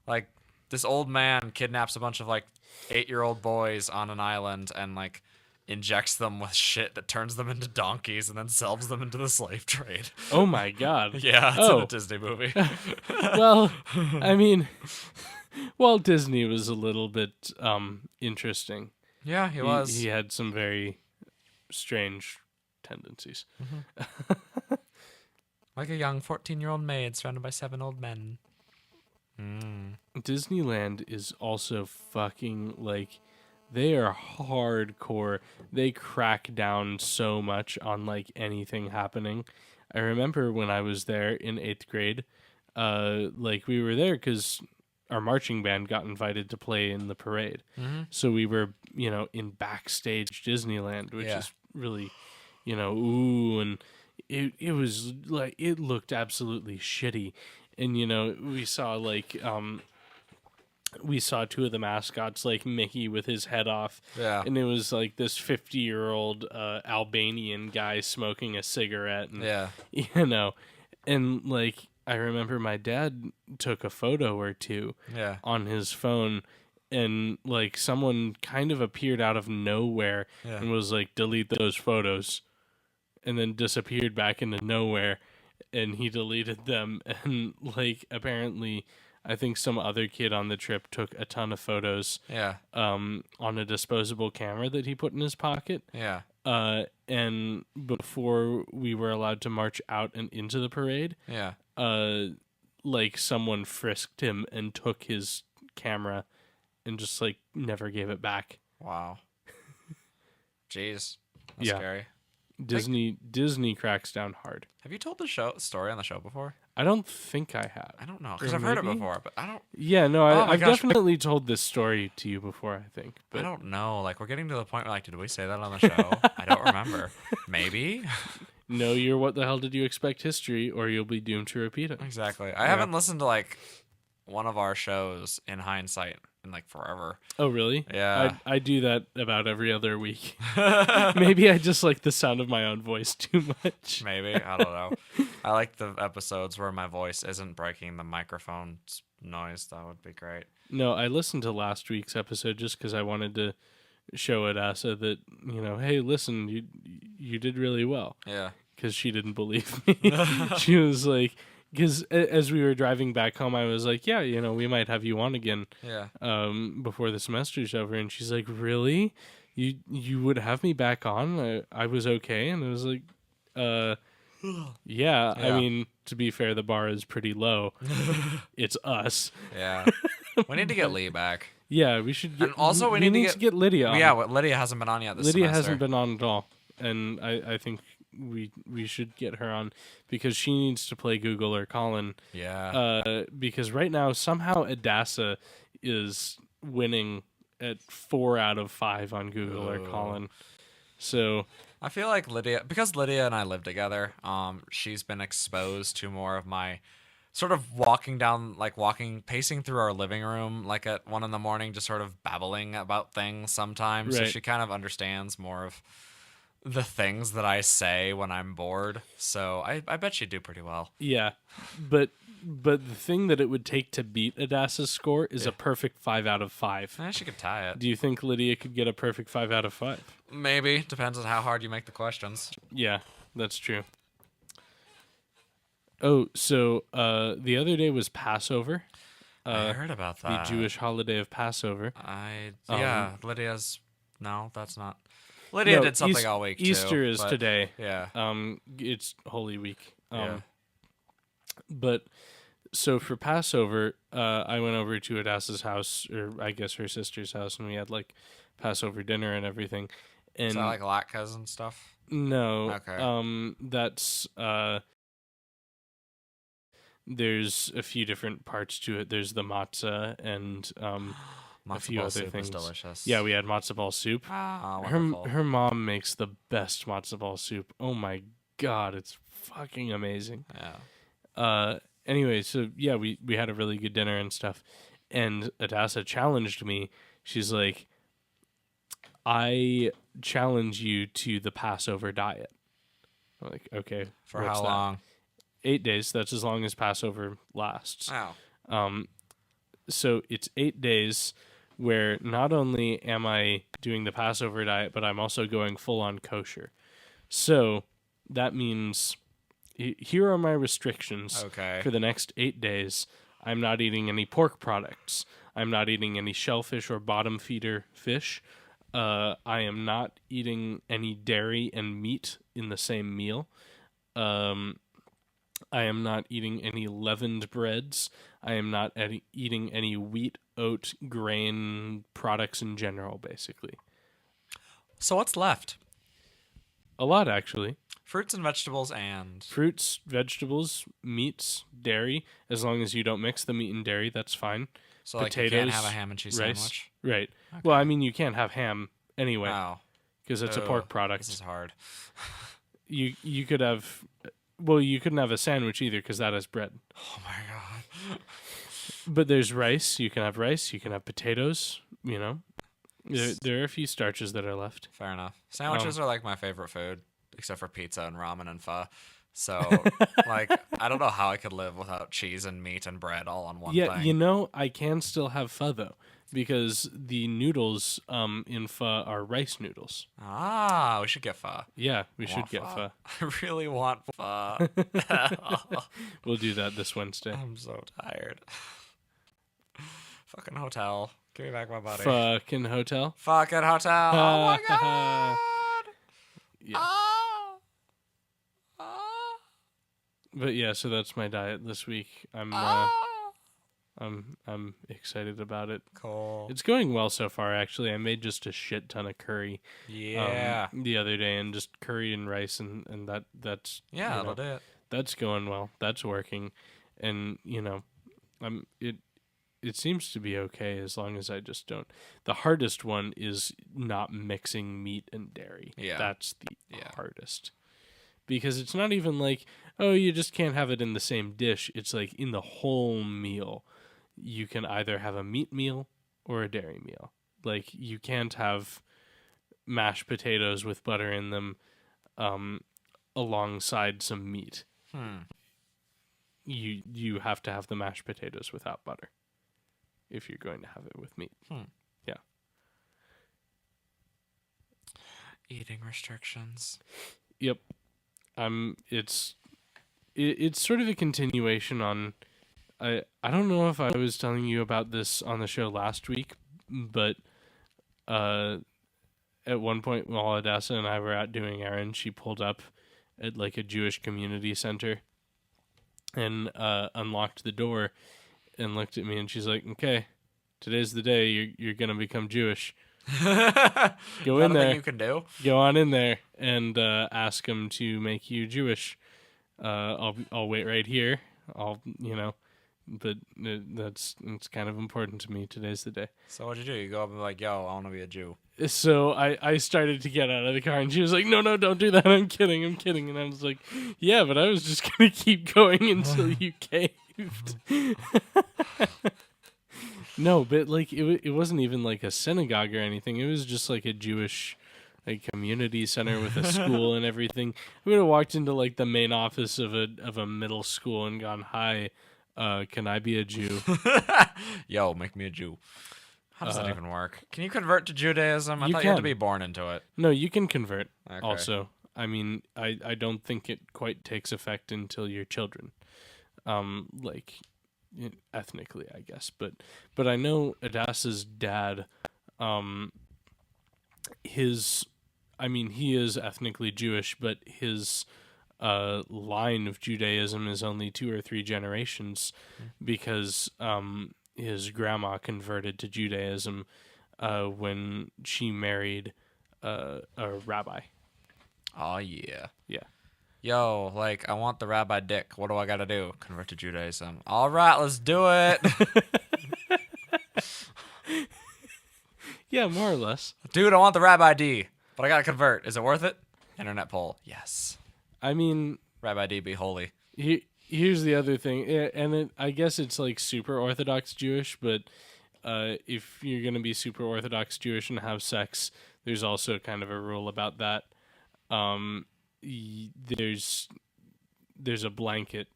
Like, this old man kidnaps a bunch of, like, 8-year-old boys on an island and, like, injects them with shit that turns them into donkeys and then sells them into the slave trade. Oh my god. Yeah, it's in a Disney movie. Well, I mean, Walt Disney was a little bit interesting. Yeah, he was. He had some very strange tendencies. Like a young 14-year-old maid surrounded by 7 old men. Disneyland is also fucking, like, they are hardcore. They crack down so much on, like, anything happening. I remember when I was there in 8th grade, like, we were there because our marching band got invited to play in the parade. So we were, in backstage Disneyland, which is really, ooh, and it was, like, it looked absolutely shitty. And, we saw, like, we saw two of the mascots, like Mickey with his head off. Yeah. And it was, like, this 50-year-old Albanian guy smoking a cigarette. And, Yeah. And, like, I remember my dad took a photo or two on his phone. And, like, someone kind of appeared out of nowhere and was like, delete those photos. And then disappeared back into nowhere. And he deleted them, and, like, apparently, I think some other kid on the trip took a ton of photos on a disposable camera that he put in his pocket. Yeah. And before we were allowed to march out and into the parade, like, someone frisked him and took his camera and just, like, never gave it back. Wow. Jeez. That's scary. Disney cracks down hard. Have you told the story on the show before? I don't think I have. I don't know, because I've heard it before, but I don't... Yeah, no, Oh my I've gosh. definitely told this story to you before, I think. But I don't know. Like, we're getting to the point where, like, did we say that on the show? I don't remember. Maybe? know your what the hell did you expect history, or you'll be doomed to repeat it. Exactly. I haven't listened to, like, one of our shows in hindsight in, like, forever. Oh, really? Yeah. I do that about every other week. Maybe I just like the sound of my own voice too much. Maybe. I don't know. I like the episodes where my voice isn't breaking the microphone's noise, that would be great. No, I listened to last week's episode just because I wanted to show Adassa that, hey, listen, you did really well. Yeah. Because she didn't believe me. She was like, because as we were driving back home, I was like, yeah, we might have you on again. Yeah. Before the semester's over. And she's like, really? You would have me back on? I was okay. And I was like, yeah. I mean, to be fair, the bar is pretty low. It's us. Yeah. We need to get Lee back. Yeah, we should get... And also, we need to get Lydia on. Yeah, Lydia hasn't been on yet this semester. Lydia hasn't been on at all. And I think we should get her on because she needs to play Google or Colin. Yeah. Because right now, somehow Adassa is winning at 4 out of 5 on Google or Colin. So... I feel like because Lydia and I live together, she's been exposed to more of my sort of pacing through our living room, like at 1 a.m, just sort of babbling about things sometimes. Right. So she kind of understands more of the things that I say when I'm bored. So I bet she'd do pretty well. Yeah. But the thing that it would take to beat Adassa's score is a perfect 5 out of 5. She could tie it. Do you think Lydia could get a perfect 5 out of 5? Maybe. Depends on how hard you make the questions. Yeah, that's true. Oh, so the other day was Passover. I heard about that. The Jewish holiday of Passover. Lydia's... No, that's not... Lydia did something all week, Easter is today. Yeah. It's Holy Week. Yeah. But... So for Passover, I went over to Adassa's house, or I guess her sister's house, and we had Passover dinner and everything. And is that like latkes and stuff? No. Okay. That's there's a few different parts to it. There's the matzah and a few other things. Is delicious. Yeah, we had matzo ball soup. Her mom makes the best matzo ball soup. Oh my god, it's fucking amazing. Yeah. Anyway, so yeah, we had a really good dinner and stuff, and Adassa challenged me. She's like, I challenge you to the Passover diet. I'm like, okay. For how long? 8 days. That's as long as Passover lasts. Wow. So it's 8 days where not only am I doing the Passover diet, but I'm also going full on kosher. So that means... Here are my restrictions for the next 8 days. I'm not eating any pork products. I'm not eating any shellfish or bottom feeder fish. I am not eating any dairy and meat in the same meal. I am not eating any leavened breads. I am not eating any wheat, oat, grain products in general, basically. So what's left? A lot, actually. Fruits and vegetables and... Fruits, vegetables, meats, dairy. As long as you don't mix the meat and dairy, that's fine. So potatoes, you can't have a ham and cheese rice. Sandwich? Right. Okay. Well, I mean, you can't have ham anyway. Oh. Because it's a pork product. This is hard. You could have... Well, you couldn't have a sandwich either because that has bread. Oh my god. But there's rice. You can have rice. You can have potatoes. There are a few starches that are left. Fair enough. Sandwiches are my favorite food. Except for pizza and ramen and pho. So, I don't know how I could live without cheese and meat and bread all on one thing. Yeah, I can still have pho, though, because the noodles in pho are rice noodles. Ah, we should get pho. Yeah, we should get pho. I really want pho. We'll do that this Wednesday. I'm so tired. Fucking hotel. Give me back my body. Fucking hotel? Fucking hotel. Oh my god. Yeah. But yeah, so that's my diet this week. I'm excited about it. Cool. It's going well so far, actually. I made just a shit ton of curry. Yeah. The other day, and just curry and rice, and that's that'll do it. That's going well. That's working, and it seems to be okay as long as I just don't. The hardest one is not mixing meat and dairy. Yeah. That's the hardest. Because it's not even like, oh, you just can't have it in the same dish. It's like in the whole meal, you can either have a meat meal or a dairy meal. Like, you can't have mashed potatoes with butter in them alongside some meat. you have to have the mashed potatoes without butter if you're going to have it with meat. Yeah. Eating restrictions. Yep. It's sort of a continuation on. I don't know if I was telling you about this on the show last week, but at one point while Adassa and I were out doing errands, she pulled up at like a Jewish community center and unlocked the door and looked at me, and she's like, "Okay, today's the day you're gonna become Jewish. Go in there. You can do. Go on in there and ask him to make you Jewish. I'll wait right here. But it's kind of important to me. Today's the day." So what'd you do? You go up and be like, "Yo, I want to be a Jew." So I started to get out of the car, and she was like, no, don't do that. I'm kidding. And I was like, yeah, but I was just going to keep going until you caved. No, but like it wasn't even like a synagogue or anything. It was just like a Jewish like community center with a school and everything. We would have walked into like the main office of a middle school and gone, "Hi, can I be a Jew?" Yo, make me a Jew. How does that even work? Can you convert to Judaism? I thought you had to be born into it. No, you can convert. Okay. Also, I mean, I don't think it quite takes effect until you're children, ethnically, I guess. But I know Adassa's dad, he is ethnically Jewish, but his line of Judaism is only 2 or 3 generations, because his grandma converted to Judaism when she married a rabbi. Oh, yeah. Yeah. Yo, like, I want the rabbi dick. What do I gotta do? Convert to Judaism. All right, let's do it. Yeah, more or less. Dude, I want the rabbi D, but I gotta convert. Is it worth it? Internet poll. Yes. I mean, rabbi D, be holy. Here's the other thing, and I guess it's like super Orthodox Jewish, but if you're going to be super Orthodox Jewish and have sex, there's also kind of a rule about that. There's a blanket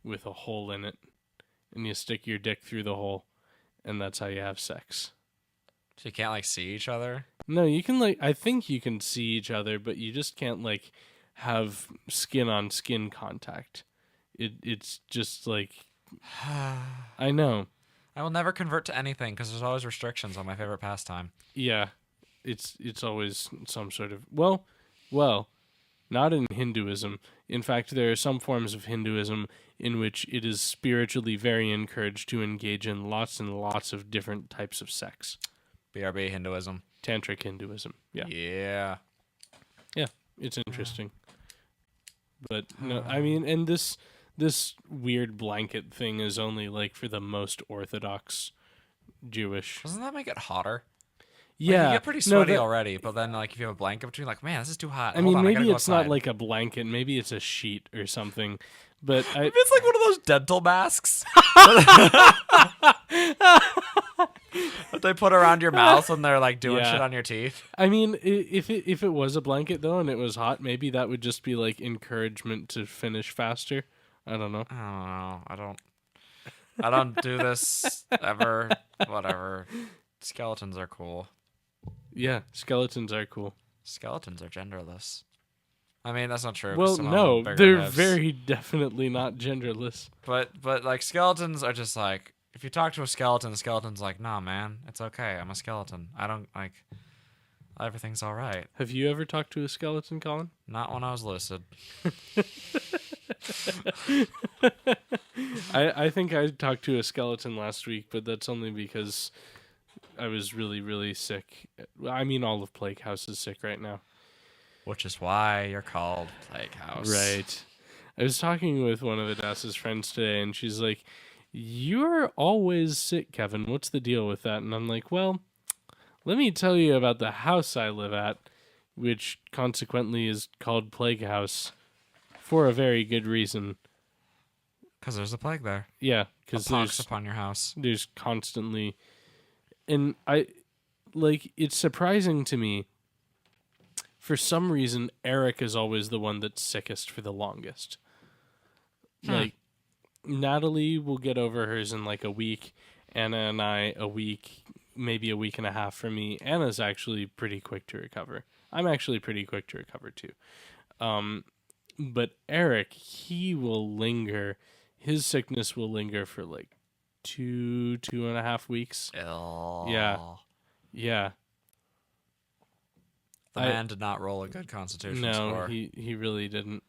with a hole in it, and you stick your dick through the hole, and that's how you have sex. So you can't, like, see each other? No, you can, like, I think you can see each other, but you just can't, like, have skin-on-skin contact. It's just like, I know. I will never convert to anything because there's always restrictions on my favorite pastime. Yeah, it's always some sort of well, not in Hinduism. In fact, there are some forms of Hinduism in which it is spiritually very encouraged to engage in lots and lots of different types of sex. BRB Hinduism. Tantric Hinduism. Yeah. Yeah. Yeah, it's interesting. But no, I mean, and this weird blanket thing is only like for the most Orthodox Jewish. Doesn't that make it hotter? Yeah. Like, you get pretty sweaty already, but then like if you have a blanket between, like, man, this is too hot. I mean, maybe it's not like a blanket, maybe it's a sheet or something. But maybe it's like one of those dental masks that they put around your mouth when they're like doing shit on your teeth. I mean, if it was a blanket though and it was hot, maybe that would just be like encouragement to finish faster. I don't know. I don't do this ever. Whatever. Skeletons are cool. Yeah, skeletons are cool. Skeletons are genderless. I mean, that's not true. Well, no, they're very definitely not genderless. But like skeletons are just like, if you talk to a skeleton, the skeleton's like, nah, man, it's okay. I'm a skeleton. I don't like. Everything's all right. Have you ever talked to a skeleton, Colin? Not when I was lucid. I think I talked to a skeleton last week, but that's only because I was really, really sick. I mean, all of Plague House is sick right now. Which is why you're called Plague House. Right. I was talking with one of Adassa's friends today, and she's like, "You're always sick, Kevin. What's the deal with that?" And I'm like, well, let me tell you about the house I live at, which consequently is called Plague House for a very good reason. Because there's a plague there. Yeah, because there's upon your house. There's constantly, and it's surprising to me. For some reason, Eric is always the one that's sickest for the longest. Like, Natalie will get over hers in like a week. Anna and I a week, maybe a week and a half for me. Anna's actually pretty quick to recover. I'm actually pretty quick to recover too. But Eric, he will linger. His sickness will linger for like 2.5 weeks. Ew. Yeah. The man did not roll a good constitution No, score. he really didn't.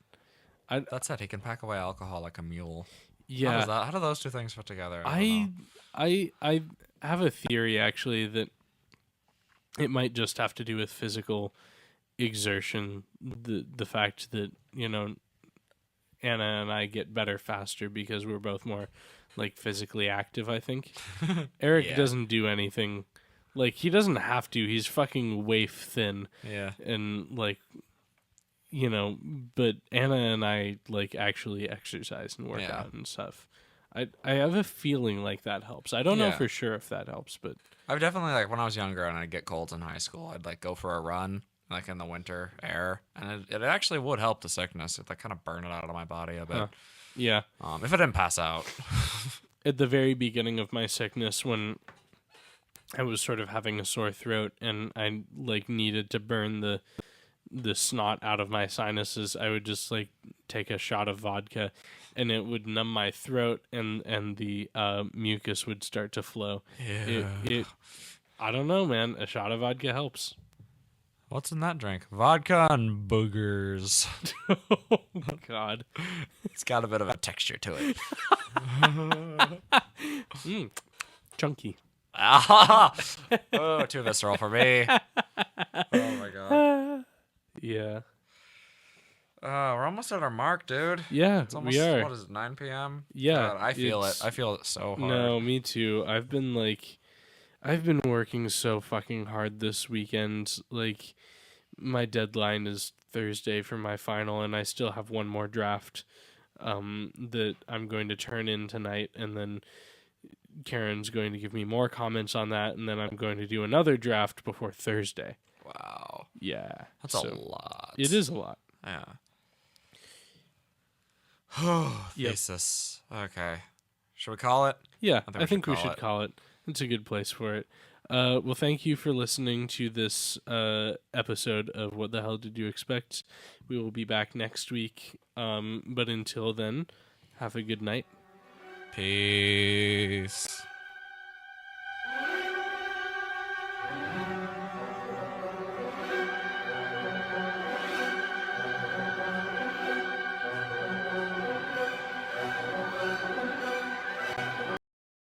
That said, he can pack away alcohol like a mule. Yeah. How do those two things fit together? I have a theory actually that it might just have to do with physical exertion. The fact that, Anna and I get better faster because we're both more like physically active, I think. Eric doesn't do anything. Like, he doesn't have to. He's fucking waif thin. Yeah. And like, but Anna and I like actually exercise and work out and stuff. I have a feeling like that helps. I don't know for sure if that helps, but I've definitely, like, when I was younger and I'd get colds in high school, I'd like go for a run, like in the winter air, and it actually would help the sickness. It like kind of burn it out of my body a bit. Yeah. If I didn't pass out. At the very beginning of my sickness, when I was sort of having a sore throat and I like needed to burn the snot out of my sinuses, I would just like take a shot of vodka and it would numb my throat and the mucus would start to flow. Yeah. I don't know, man. A shot of vodka helps. What's in that drink? Vodka and boogers. Oh, God. It's got a bit of a texture to it. Chunky. Oh, too visceral for me. Oh, my God. Yeah. We're almost at our mark, dude. Yeah, it's almost, we are. What is it, 9 p.m.? Yeah. God, I feel it. I feel it so hard. No, me too. I've been working so fucking hard this weekend. Like, my deadline is Thursday for my final, and I still have one more draft that I'm going to turn in tonight, and then Karen's going to give me more comments on that, and then I'm going to do another draft before Thursday. Wow. Yeah. That's a lot. It is a lot. Yeah. Yep. Thesis. Okay. Should we call it? Yeah, I think we should call it. It's a good place for it. Well, thank you for listening to this episode of What the Hell Did You Expect? We will be back next week. But until then, have a good night. Peace.